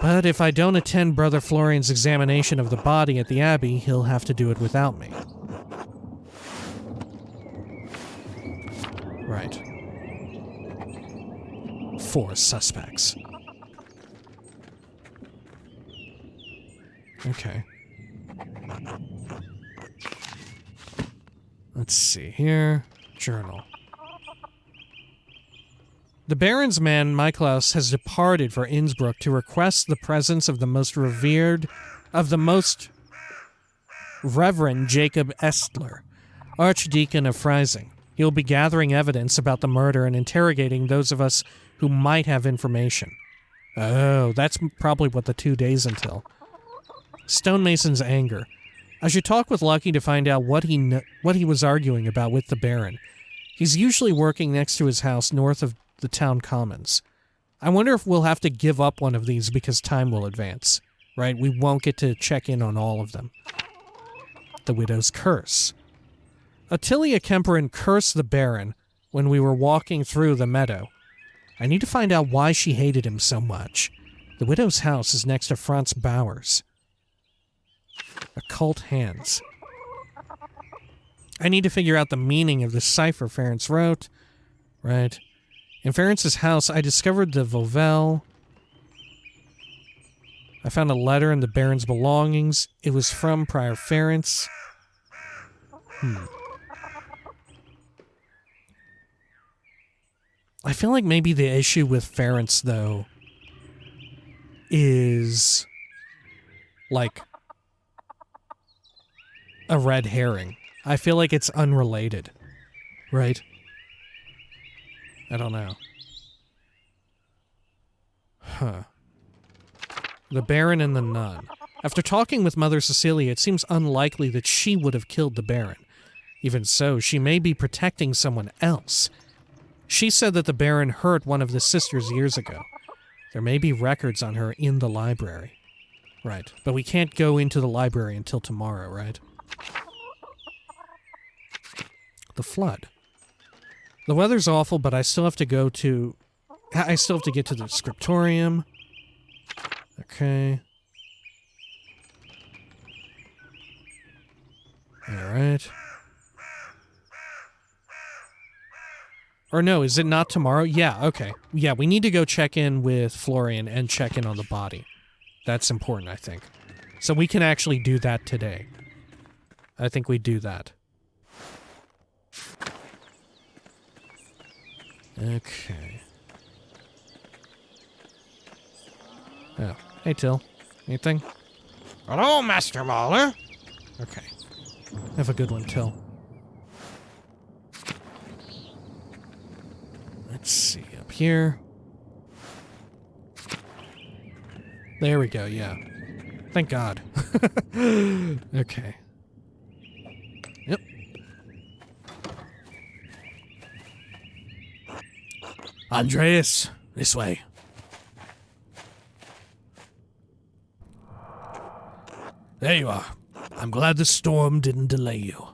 S1: But if I don't attend Brother Florian's examination of the body at the abbey, he'll have to do it without me. Right. 4 suspects. Okay. Let's see here. Journal. The Baron's man, Miklaus, has departed for Innsbruck to request the presence of the most Reverend Jacob Estler, Archdeacon of Freising. He will be gathering evidence about the murder and interrogating those of us who might have information. Oh, that's probably what the 2 days until. Stonemason's anger. I should talk with Lucky to find out what he was arguing about with the Baron. He's usually working next to his house north of the town commons. I wonder if we'll have to give up one of these because time will advance. Right? We won't get to check in on all of them. The widow's curse. Attilia Kemperin cursed the Baron when we were walking through the meadow. I need to find out why she hated him so much. The widow's house is next to Franz Bauer's. Occult hands. I need to figure out the meaning of the cipher Ferenc wrote. Right. In Ferenc's house, I discovered the Vauvel. I found a letter in the Baron's belongings. It was from Prior Ferenc. I feel like maybe the issue with Ferenc, though, is like a red herring. I feel like it's unrelated, right? I don't know. Huh. The Baron and the Nun. After talking with Mother Cecilia, it seems unlikely that she would have killed the Baron. Even so, she may be protecting someone else. She said that the Baron hurt one of the sisters years ago. There may be records on her in the library. Right, but we can't go into the library until tomorrow, right? The flood. The weather's awful, but I still have to get to the scriptorium. Okay. Alright. Or no, is it not tomorrow? Yeah, okay. Yeah, we need to go check in with Florian and check in on the body. That's important, I think. So we can actually do that today. I think we do that. Okay. Oh, hey Till. Anything?
S3: Hello, Master Maler.
S1: Okay. Have a good one, Till. Let's see, up here. There we go, yeah. Thank God. Okay. Yep.
S3: Andreas, this way. There you are. I'm glad the storm didn't delay you.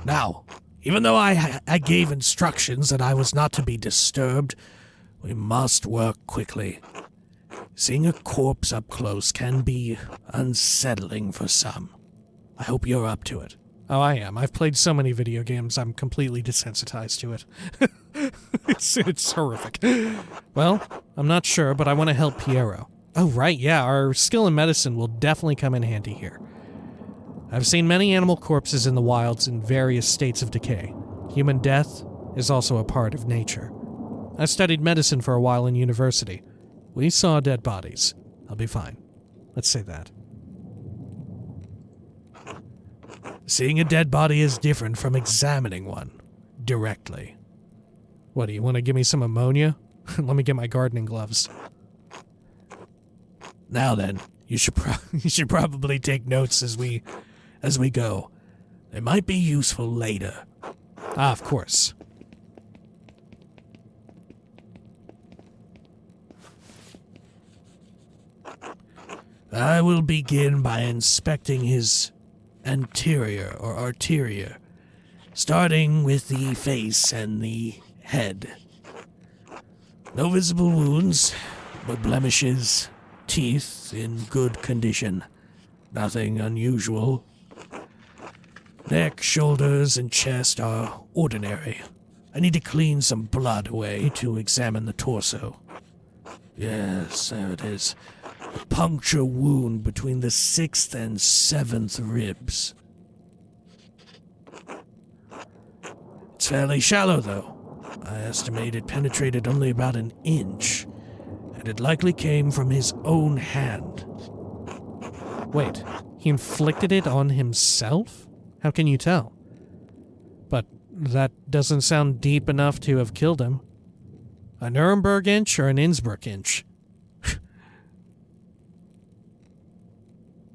S3: Now, even though I gave instructions that I was not to be disturbed, we must work quickly. Seeing a corpse up close can be unsettling for some. I hope you're up to it.
S1: Oh, I am. I've played so many video games, I'm completely desensitized to it. It's horrific. Well, I'm not sure, but I want to help Piero. Oh, right, yeah, our skill in medicine will definitely come in handy here. I've seen many animal corpses in the wilds in various states of decay. Human death is also a part of nature. I studied medicine for a while in university. We saw dead bodies. I'll be fine. Let's say that.
S3: Seeing a dead body is different from examining one directly.
S1: What, do you want to give me some ammonia? Let me get my gardening gloves.
S3: Now then, you should probably take notes as we go. They might be useful later.
S1: Ah, of course.
S3: I will begin by inspecting his anterior or arterior, starting with the face and the head. No visible wounds, but blemishes, teeth in good condition. Nothing unusual. Neck, shoulders, and chest are ordinary. I need to clean some blood away to examine the torso. Yes, there it is. A puncture wound between the 6th and 7th ribs. It's fairly shallow, though. I estimate it penetrated only about an inch, and it likely came from his own hand.
S1: Wait, he inflicted it on himself? How can you tell? But that doesn't sound deep enough to have killed him. A Nuremberg inch or an Innsbruck inch?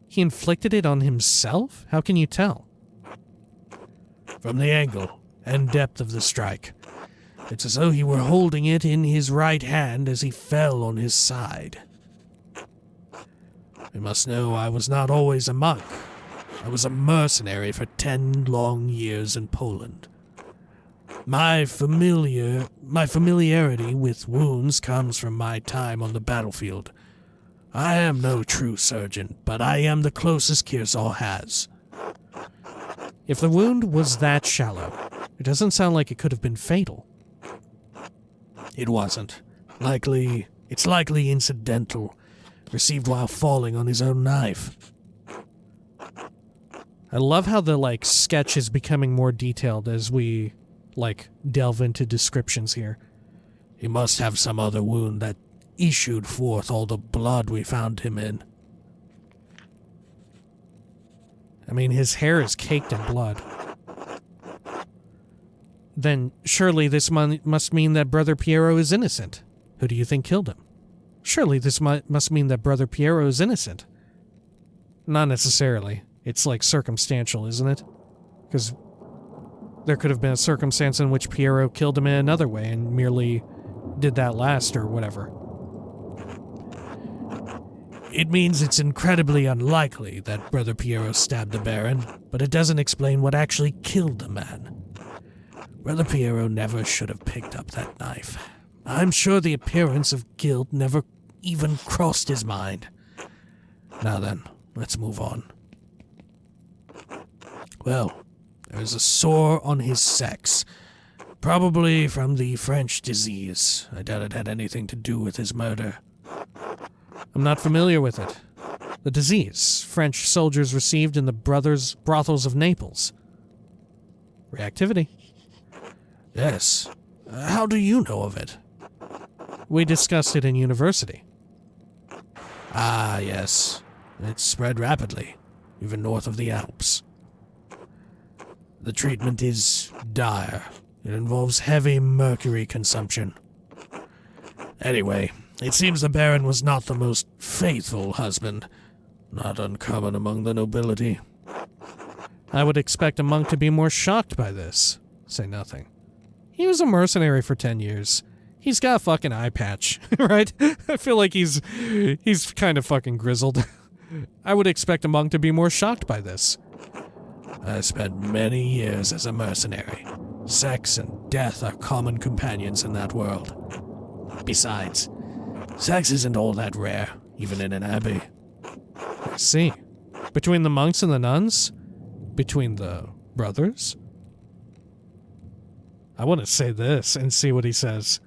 S1: He inflicted it on himself? How can you tell?
S3: From the angle and depth of the strike. It's as though he were holding it in his right hand as he fell on his side. You must know I was not always a monk. I was a mercenary for 10 long years in Poland. My familiarity with wounds comes from my time on the battlefield. I am no true surgeon, but I am the closest Kirsal has.
S1: If the wound was that shallow, it doesn't sound like it could have been fatal.
S3: It wasn't. It's likely incidental, received while falling on his own knife.
S1: I love how the, sketch is becoming more detailed as we, delve into descriptions here.
S3: He must have some other wound that issued forth all the blood we found him in.
S1: I mean, his hair is caked in blood. Then surely this must mean that Brother Piero is innocent. Who do you think killed him? Surely this must mean that Brother Piero is innocent. Not necessarily. It's like circumstantial, isn't it? Because there could have been a circumstance in which Piero killed him in another way and merely did that last or whatever.
S3: It means it's incredibly unlikely that Brother Piero stabbed the Baron, but it doesn't explain what actually killed the man. Brother Piero never should have picked up that knife. I'm sure the appearance of guilt never even crossed his mind. Now then, let's move on. Well, there's a sore on his sex, probably from the French disease. I doubt it had anything to do with his murder.
S1: I'm not familiar with it. The disease French soldiers received in the brothels of Naples. Reactivity.
S3: Yes. How do you know of it?
S1: We discussed it in university.
S3: Ah, yes. It spread rapidly, even north of the Alps. The treatment is dire. It involves heavy mercury consumption. Anyway, it seems the Baron was not the most faithful husband, not uncommon among the nobility.
S1: I would expect a monk to be more shocked by this. Say nothing. He was a mercenary for 10 years. He's got a fucking eye patch, right? I feel like he's kind of fucking grizzled. I would expect a monk to be more shocked by this.
S3: I spent many years as a mercenary. Sex and death are common companions in that world. Besides, sex isn't all that rare, even in an abbey.
S1: I see. Between the monks and the nuns? Between the brothers? I want to say this and see what he says.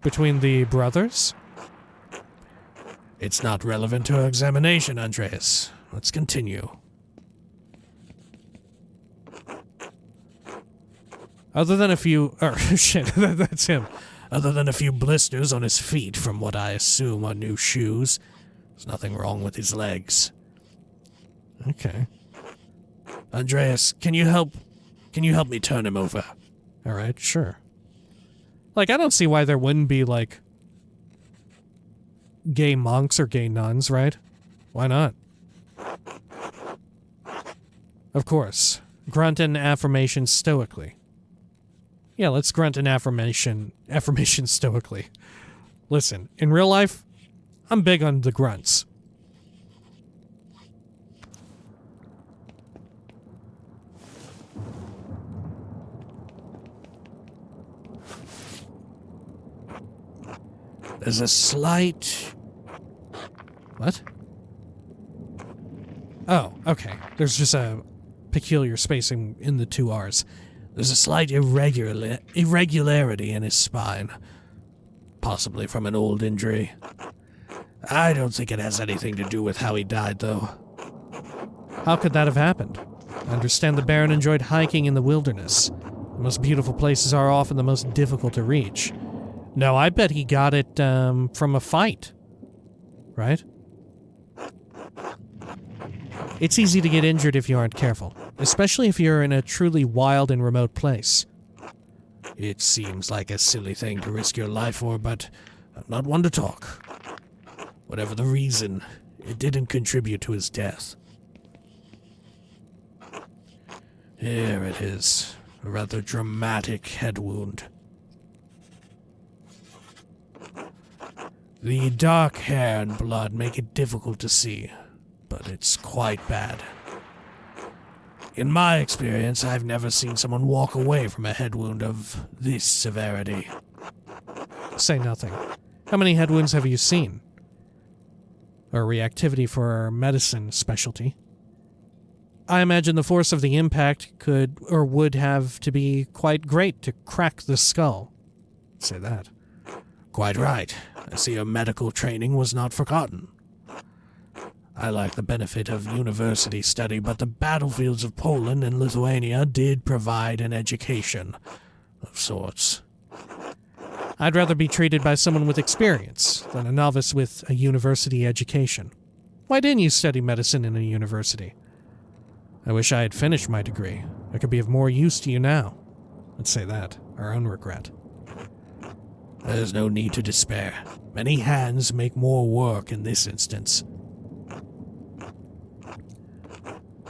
S1: Between the brothers?
S3: It's not relevant to our examination, Andreas. Let's continue.
S1: Other than a few... shit, that's him.
S3: Other than a few blisters on his feet from what I assume are new shoes, there's nothing wrong with his legs.
S1: Okay.
S3: Andreas, can you help me turn him over?
S1: Alright, sure. Like, I don't see why there wouldn't be, like, gay monks or gay nuns, right? Why not? Of course. Grunt an affirmation stoically. Yeah, let's grunt an affirmation stoically. Listen, in real life, I'm big on the grunts.
S3: There's a slight...
S1: What? Oh, okay. There's just a peculiar spacing in the two R's.
S3: There's a slight irregularity in his spine. Possibly from an old injury. I don't think it has anything to do with how he died, though.
S1: How could that have happened? I understand the Baron enjoyed hiking in the wilderness. The most beautiful places are often the most difficult to reach. No, I bet he got it from a fight. Right? It's easy to get injured if you aren't careful, especially if you're in a truly wild and remote place.
S3: It seems like a silly thing to risk your life for, but I'm not one to talk. Whatever the reason, it didn't contribute to his death. Here it is, a rather dramatic head wound. The dark hair and blood make it difficult to see, but it's quite bad. In my experience, I've never seen someone walk away from a head wound of this severity.
S1: Say nothing. How many head wounds have you seen? Or reactivity for our medicine specialty. I imagine the force of the impact could or would have to be quite great to crack the skull. Say that.
S3: Quite right. I see your medical training was not forgotten. I like the benefit of university study, but the battlefields of Poland and Lithuania did provide an education of sorts.
S1: I'd rather be treated by someone with experience than a novice with a university education. Why didn't you study medicine in a university? I wish I had finished my degree. I could be of more use to you now. Let's say that, our own regret.
S3: There's no need to despair. Many hands make more work in this instance.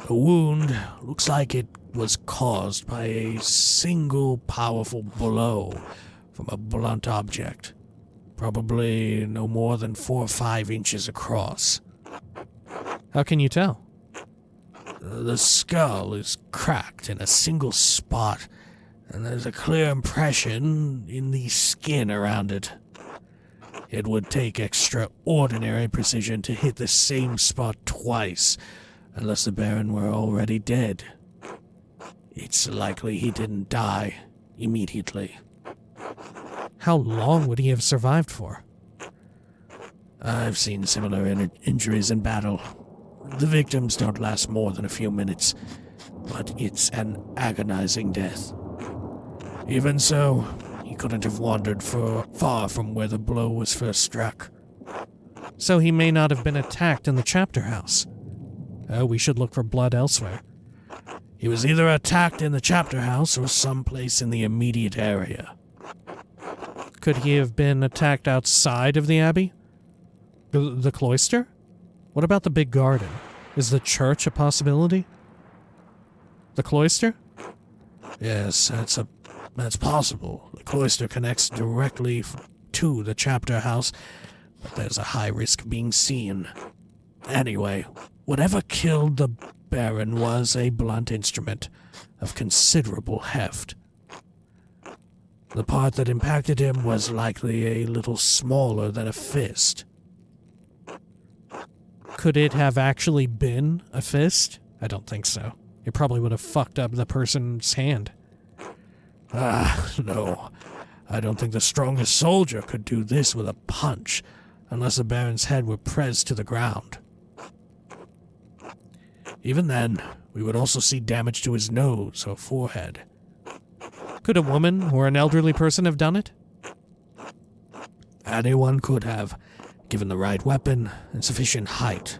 S3: The wound looks like it was caused by a single powerful blow from a blunt object, probably no more than 4 or 5 inches across.
S1: How can you tell?
S3: The skull is cracked in a single spot, and there's a clear impression in the skin around it. It would take extraordinary precision to hit the same spot twice, unless the Baron were already dead. It's likely he didn't die immediately.
S1: How long would he have survived for?
S3: I've seen similar injuries in battle. The victims don't last more than a few minutes, but it's an agonizing death. Even so, he couldn't have wandered far from where the blow was first struck.
S1: So he may not have been attacked in the chapter house. Oh, we should look for blood elsewhere.
S3: He was either attacked in the chapter house or someplace in the immediate area.
S1: Could he have been attacked outside of the abbey? The cloister? What about the big garden? Is the church a possibility? The cloister?
S3: Yes, that's possible. The cloister connects directly to the chapter house, but there's a high risk of being seen. Anyway, whatever killed the Baron was a blunt instrument of considerable heft. The part that impacted him was likely a little smaller than a fist.
S1: Could it have actually been a fist? I don't think so. It probably would have fucked up the person's hand.
S3: No. I don't think the strongest soldier could do this with a punch, unless the Baron's head were pressed to the ground. Even then, we would also see damage to his nose or forehead.
S1: Could a woman or an elderly person have done it?
S3: Anyone could have, given the right weapon and sufficient height.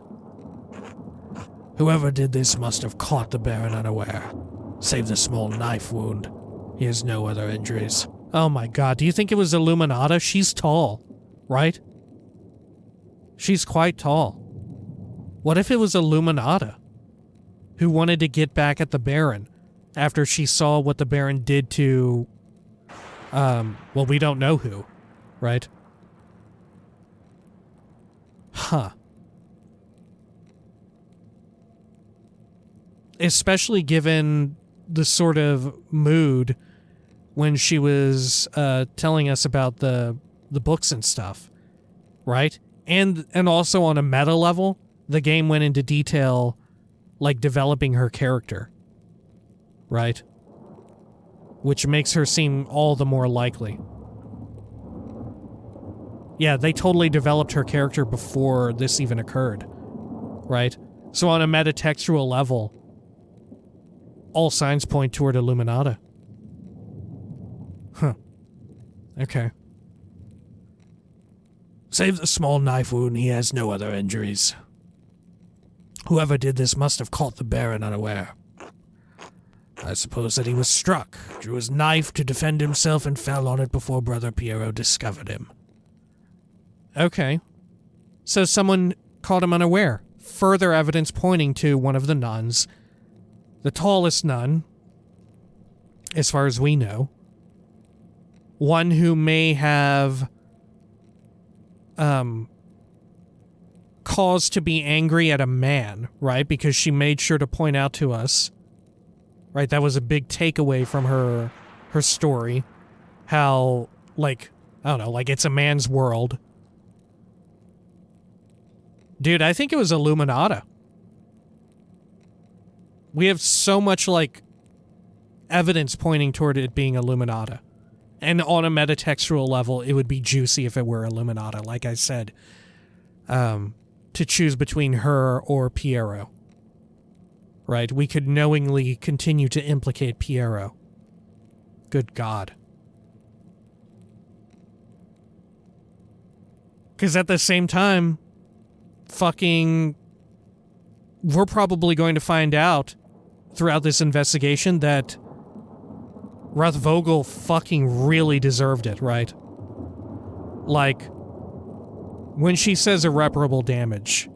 S3: Whoever did this must have caught the Baron unaware, save the small knife wound. He has no other injuries.
S1: Oh my god, do you think it was Illuminata? She's tall, right? She's quite tall. What if it was Illuminata who wanted to get back at the Baron after she saw what the Baron did to, well, we don't know who, right? Huh. Especially given the sort of mood when she was telling us about the books and stuff, right? And also on a meta level, the game went into detail, like developing her character, right? Which makes her seem all the more likely. Yeah, they totally developed her character before this even occurred, right? So on a metatextual level, all signs point toward Illuminata. Huh. Okay.
S3: Save the small knife wound, he has no other injuries. Whoever did this must have caught the Baron unaware. I suppose that he was struck, drew his knife to defend himself, and fell on it before Brother Piero discovered him.
S1: Okay. So someone caught him unaware. Further evidence pointing to one of the nuns, the tallest nun, as far as we know. One who may have cause to be angry at a man, right? Because she made sure to point out to us, right? That was a big takeaway from her story. How, like, I don't know, like it's a man's world. Dude, I think it was Illuminata. We have so much, like, evidence pointing toward it being Illuminata. And on a metatextual level, it would be juicy if it were Illuminata, like I said. To choose between her or Piero. Right? We could knowingly continue to implicate Piero. Good God. Because at the same time, we're probably going to find out throughout this investigation that Ruthvogel fucking really deserved it, right? Like, when she says irreparable damage,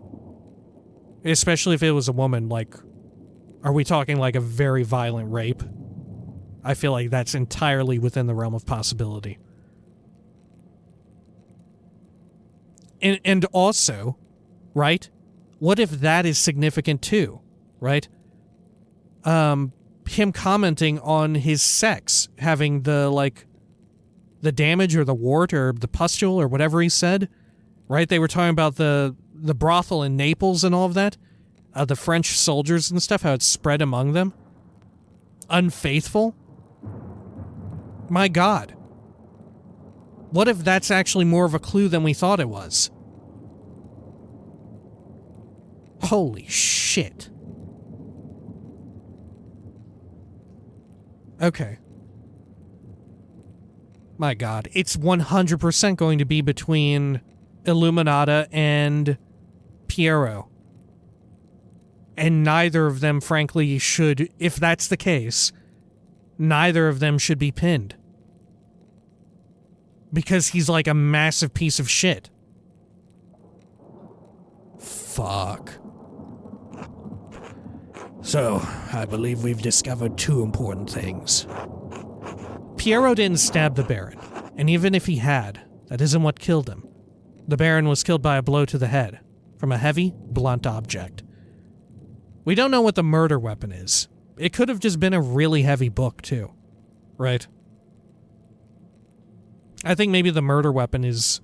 S1: especially if it was a woman, like, are we talking like a very violent rape? I feel like that's entirely within the realm of possibility. And also, right? What if that is significant too, right? Him commenting on his sex, having the damage or the wart or the pustule or whatever he said, right? They were talking about the brothel in Naples and all of that, the French soldiers and stuff, how it spread among them. Unfaithful? My God. What if that's actually more of a clue than we thought it was? Holy shit. Okay. My God. It's 100% going to be between Illuminata and Piero. And neither of them, frankly, should, if that's the case, neither of them should be pinned. Because he's like a massive piece of shit. Fuck.
S3: So, I believe we've discovered two important things.
S1: Piero didn't stab the Baron, and even if he had, that isn't what killed him. The Baron was killed by a blow to the head, from a heavy, blunt object. We don't know what the murder weapon is. It could have just been a really heavy book, too. Right? I think maybe the murder weapon is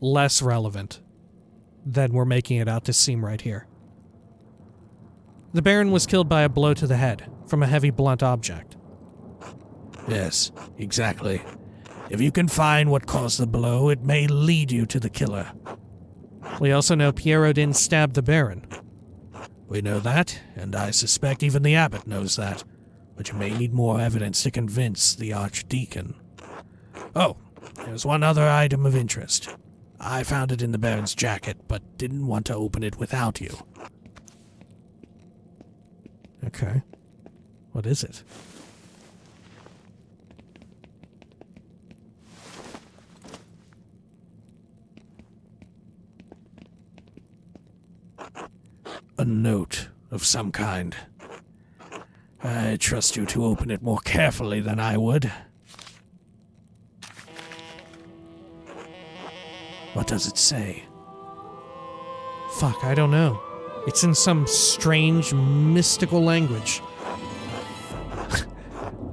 S1: less relevant than we're making it out to seem right here. The Baron was killed by a blow to the head, from a heavy, blunt object.
S3: Yes, exactly. If you can find what caused the blow, it may lead you to the killer.
S1: We also know Piero didn't stab the Baron.
S3: We know that, and I suspect even the abbot knows that. But you may need more evidence to convince the archdeacon. Oh, there's one other item of interest. I found it in the Baron's jacket, but didn't want to open it without you.
S1: Okay. What is it?
S3: A note of some kind. I trust you to open it more carefully than I would. What does it say?
S1: Fuck, I don't know. It's in some strange, mystical language.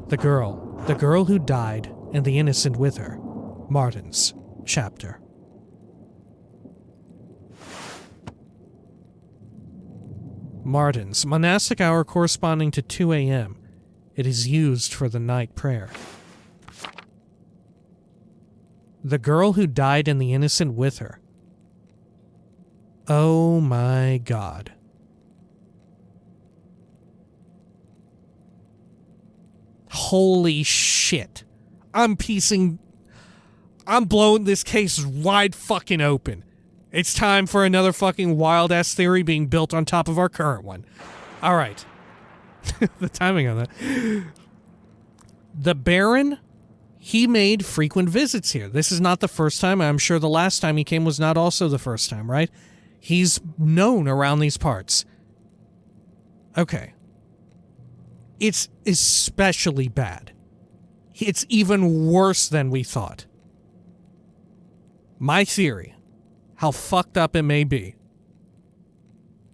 S1: The girl who died, and the innocent with her. Martin's chapter. Martin's, monastic hour corresponding to 2 a.m. It is used for the night prayer. The girl who died and the innocent with her. Oh my God. Holy shit. I'm blowing this case wide fucking open. It's time for another fucking wild-ass theory being built on top of our current one. All right. The timing on that. The Baron, he made frequent visits here. This is not the first time. I'm sure the last time he came was not also the first time, right? He's known around these parts. Okay. It's especially bad. It's even worse than we thought. My theory, how fucked up it may be.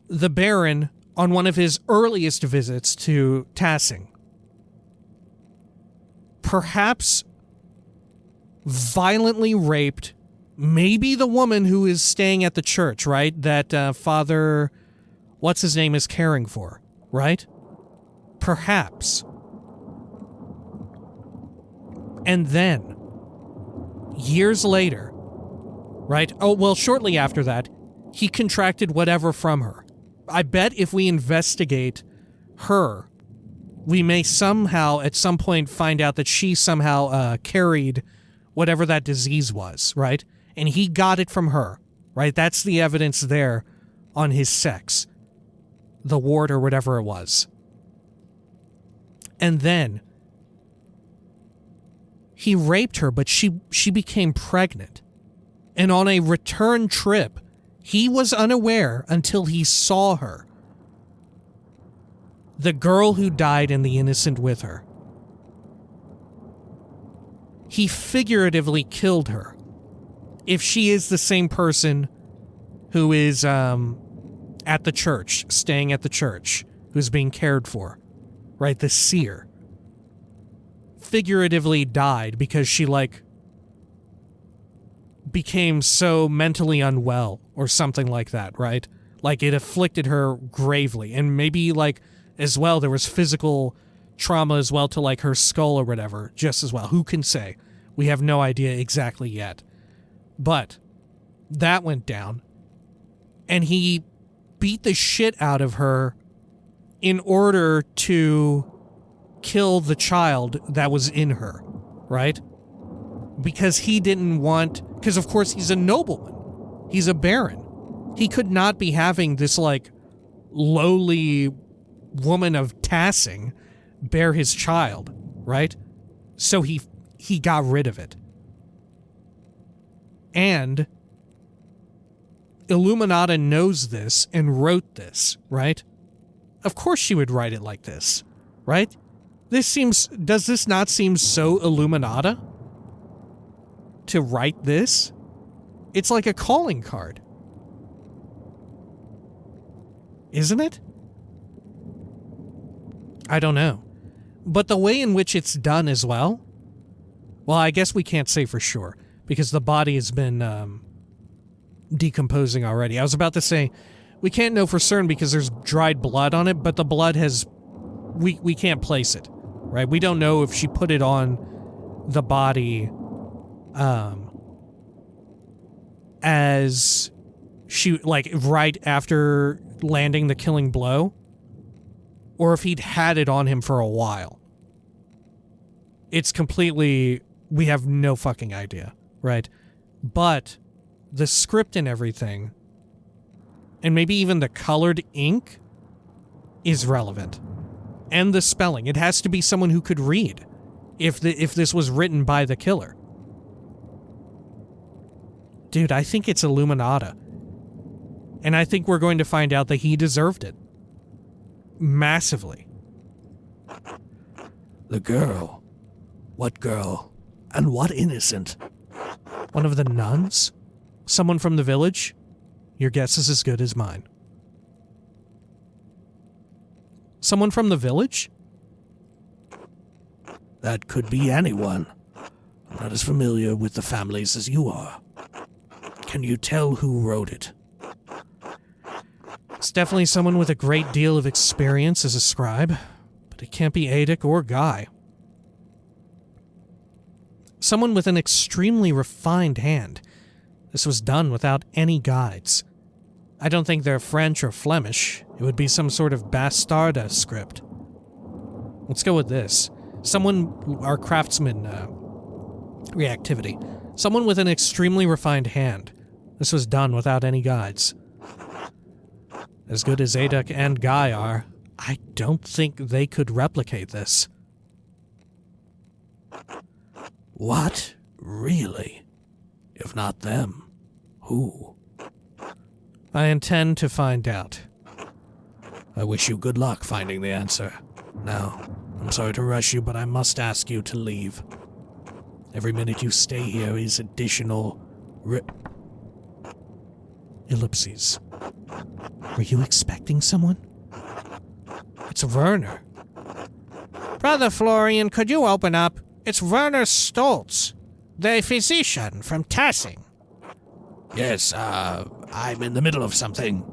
S1: The Baron, on one of his earliest visits to Tassing, perhaps violently raped maybe the woman who is staying at the church, right? That Father, what's his name, is caring for, right? Perhaps. And then, years later, right? Oh, well, shortly after that, he contracted whatever from her. I bet if we investigate her, we may somehow, at some point, find out that she somehow carried whatever that disease was, right? And he got it from her, right? That's the evidence there on his sex. The wart or whatever it was. And then he raped her, but she became pregnant. And on a return trip, he was unaware until he saw her. The girl who died and the innocent with her. He figuratively killed her. If she is the same person who is at the church, staying at the church, who's being cared for, right? The seer. Figuratively died because she, became so mentally unwell or something like that, right? Like, it afflicted her gravely. And maybe, as well, there was physical trauma as well to, her skull or whatever, just as well. Who can say? We have no idea exactly yet. But that went down. And he beat the shit out of her in order to kill the child that was in her, right? Because he didn't want... Because, of course, he's a nobleman. He's a baron. He could not be having this, lowly woman of Tassing bear his child, right? So he got rid of it. And Illuminata knows this and wrote this, right? Of course she would write it like this, right? Does this not seem so Illuminata? To write this? It's like a calling card. Isn't it? I don't know. But the way in which it's done as well, I guess we can't say for sure, because the body has been decomposing already. I was about to say, we can't know for certain because there's dried blood on it, but the blood has... We can't place it, right? We don't know if she put it on the body as she, right after landing the killing blow, or if he'd had it on him for a while. It's completely... We have no fucking idea, right? But the script and everything, and maybe even the colored ink, is relevant. And the spelling. It has to be someone who could read if this was written by the killer. Dude, I think it's Illuminata. And I think we're going to find out that he deserved it. Massively.
S3: The girl. What girl? And what innocent?
S1: One of the nuns? Someone from the village? Your guess is as good as mine. Someone from the village?
S3: That could be anyone. I'm not as familiar with the families as you are. Can you tell who wrote it?
S1: It's definitely someone with a great deal of experience as a scribe, but it can't be Adic or Guy. Someone with an extremely refined hand. This was done without any guides. I don't think they're French or Flemish. It would be some sort of Bastarda script. Let's go with this. Our craftsman reactivity. Someone with an extremely refined hand. This was done without any guides. As good as Aduk and Guy are, I don't think they could replicate this.
S3: What? Really? If not them, who?
S1: I intend to find out.
S3: I wish you good luck finding the answer. Now, I'm sorry to rush you, but I must ask you to leave. Every minute you stay here is additional
S1: ellipses. Were you expecting someone? It's Werner. Brother Florian, could you open up? It's Werner Stoltz, the physician from Tassing.
S3: Yes, I'm in the middle of something.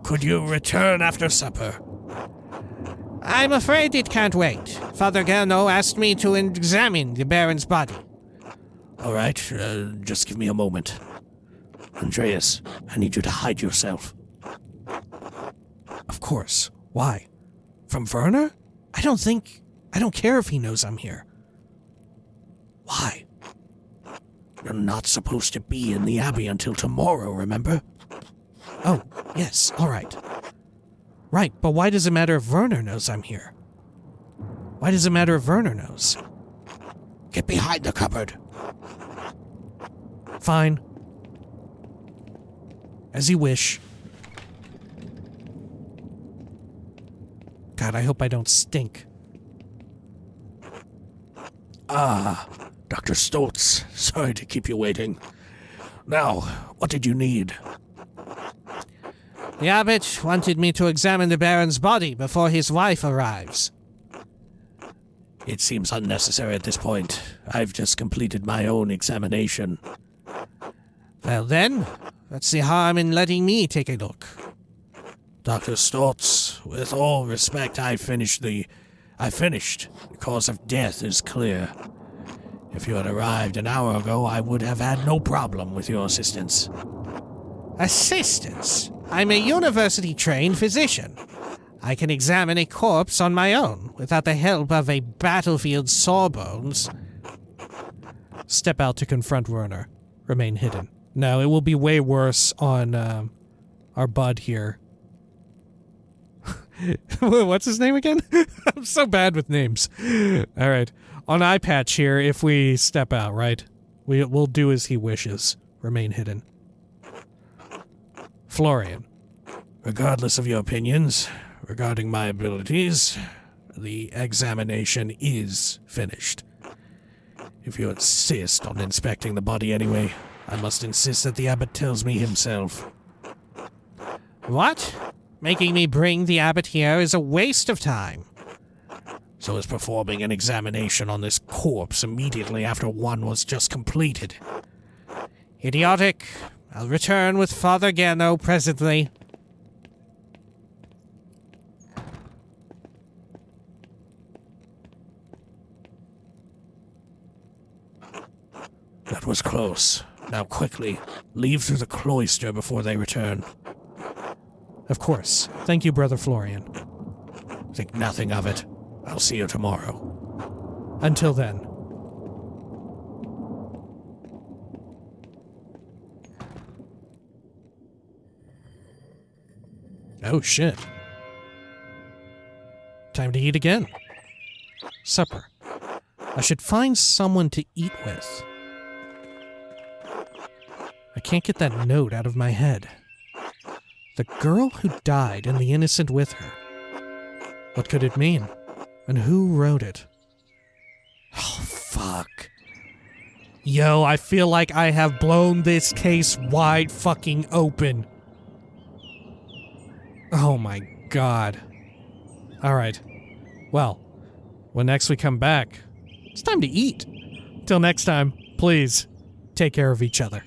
S3: Could you return after supper?
S2: I'm afraid it can't wait. Father Gerno asked me to examine the Baron's body.
S3: All right, just give me a moment. Andreas, I need you to hide yourself.
S1: Of course. Why? From Werner? I don't care if he knows I'm here. Why?
S3: You're not supposed to be in the abbey until tomorrow, remember?
S2: Oh, yes, all right. Right, but why does it matter if Werner knows I'm here? Why does it matter if Werner knows?
S3: Get behind the cupboard.
S2: Fine. As you wish. God, I hope I don't stink.
S3: Ah, Dr. Stoltz. Sorry to keep you waiting. Now, what did you need?
S2: The abbot wanted me to examine the Baron's body before his wife arrives.
S3: It seems unnecessary at this point. I've just completed my own examination.
S2: Well then, what's the harm in letting me take a look?
S3: Dr. Stoltz, with all respect, I finished. The cause of death is clear. If you had arrived an hour ago, I would have had no problem with your assistance.
S2: Assistance? I'm a university-trained physician. I can examine a corpse on my own, without the help of a battlefield sawbones.
S1: Step out to confront Werner. Remain hidden. No, it will be way worse on our bud here. What's his name again? I'm so bad with names. All right. On eye patch here, if we step out, right? We'll do as he wishes. Remain hidden. Florian.
S3: Regardless of your opinions regarding my abilities, the examination is finished. If you insist on inspecting the body anyway, I must insist that the abbot tells me himself.
S2: What? Making me bring the abbot here is a waste of time.
S3: So is performing an examination on this corpse immediately after one was just completed.
S2: Idiotic. I'll return with Father Gano presently.
S3: That was close. Now quickly, leave through the cloister before they return.
S1: Of course. Thank you, Brother Florian.
S3: Think nothing of it. I'll see you tomorrow.
S1: Until then. Oh, shit. Time to eat again. Supper. I should find someone to eat with. I can't get that note out of my head. The girl who died and the innocent with her. What could it mean? And who wrote it? Oh, fuck. Yo, I feel like I have blown this case wide fucking open. Oh my god. Alright. Well, when next we come back, it's time to eat. Till next time, please, take care of each other.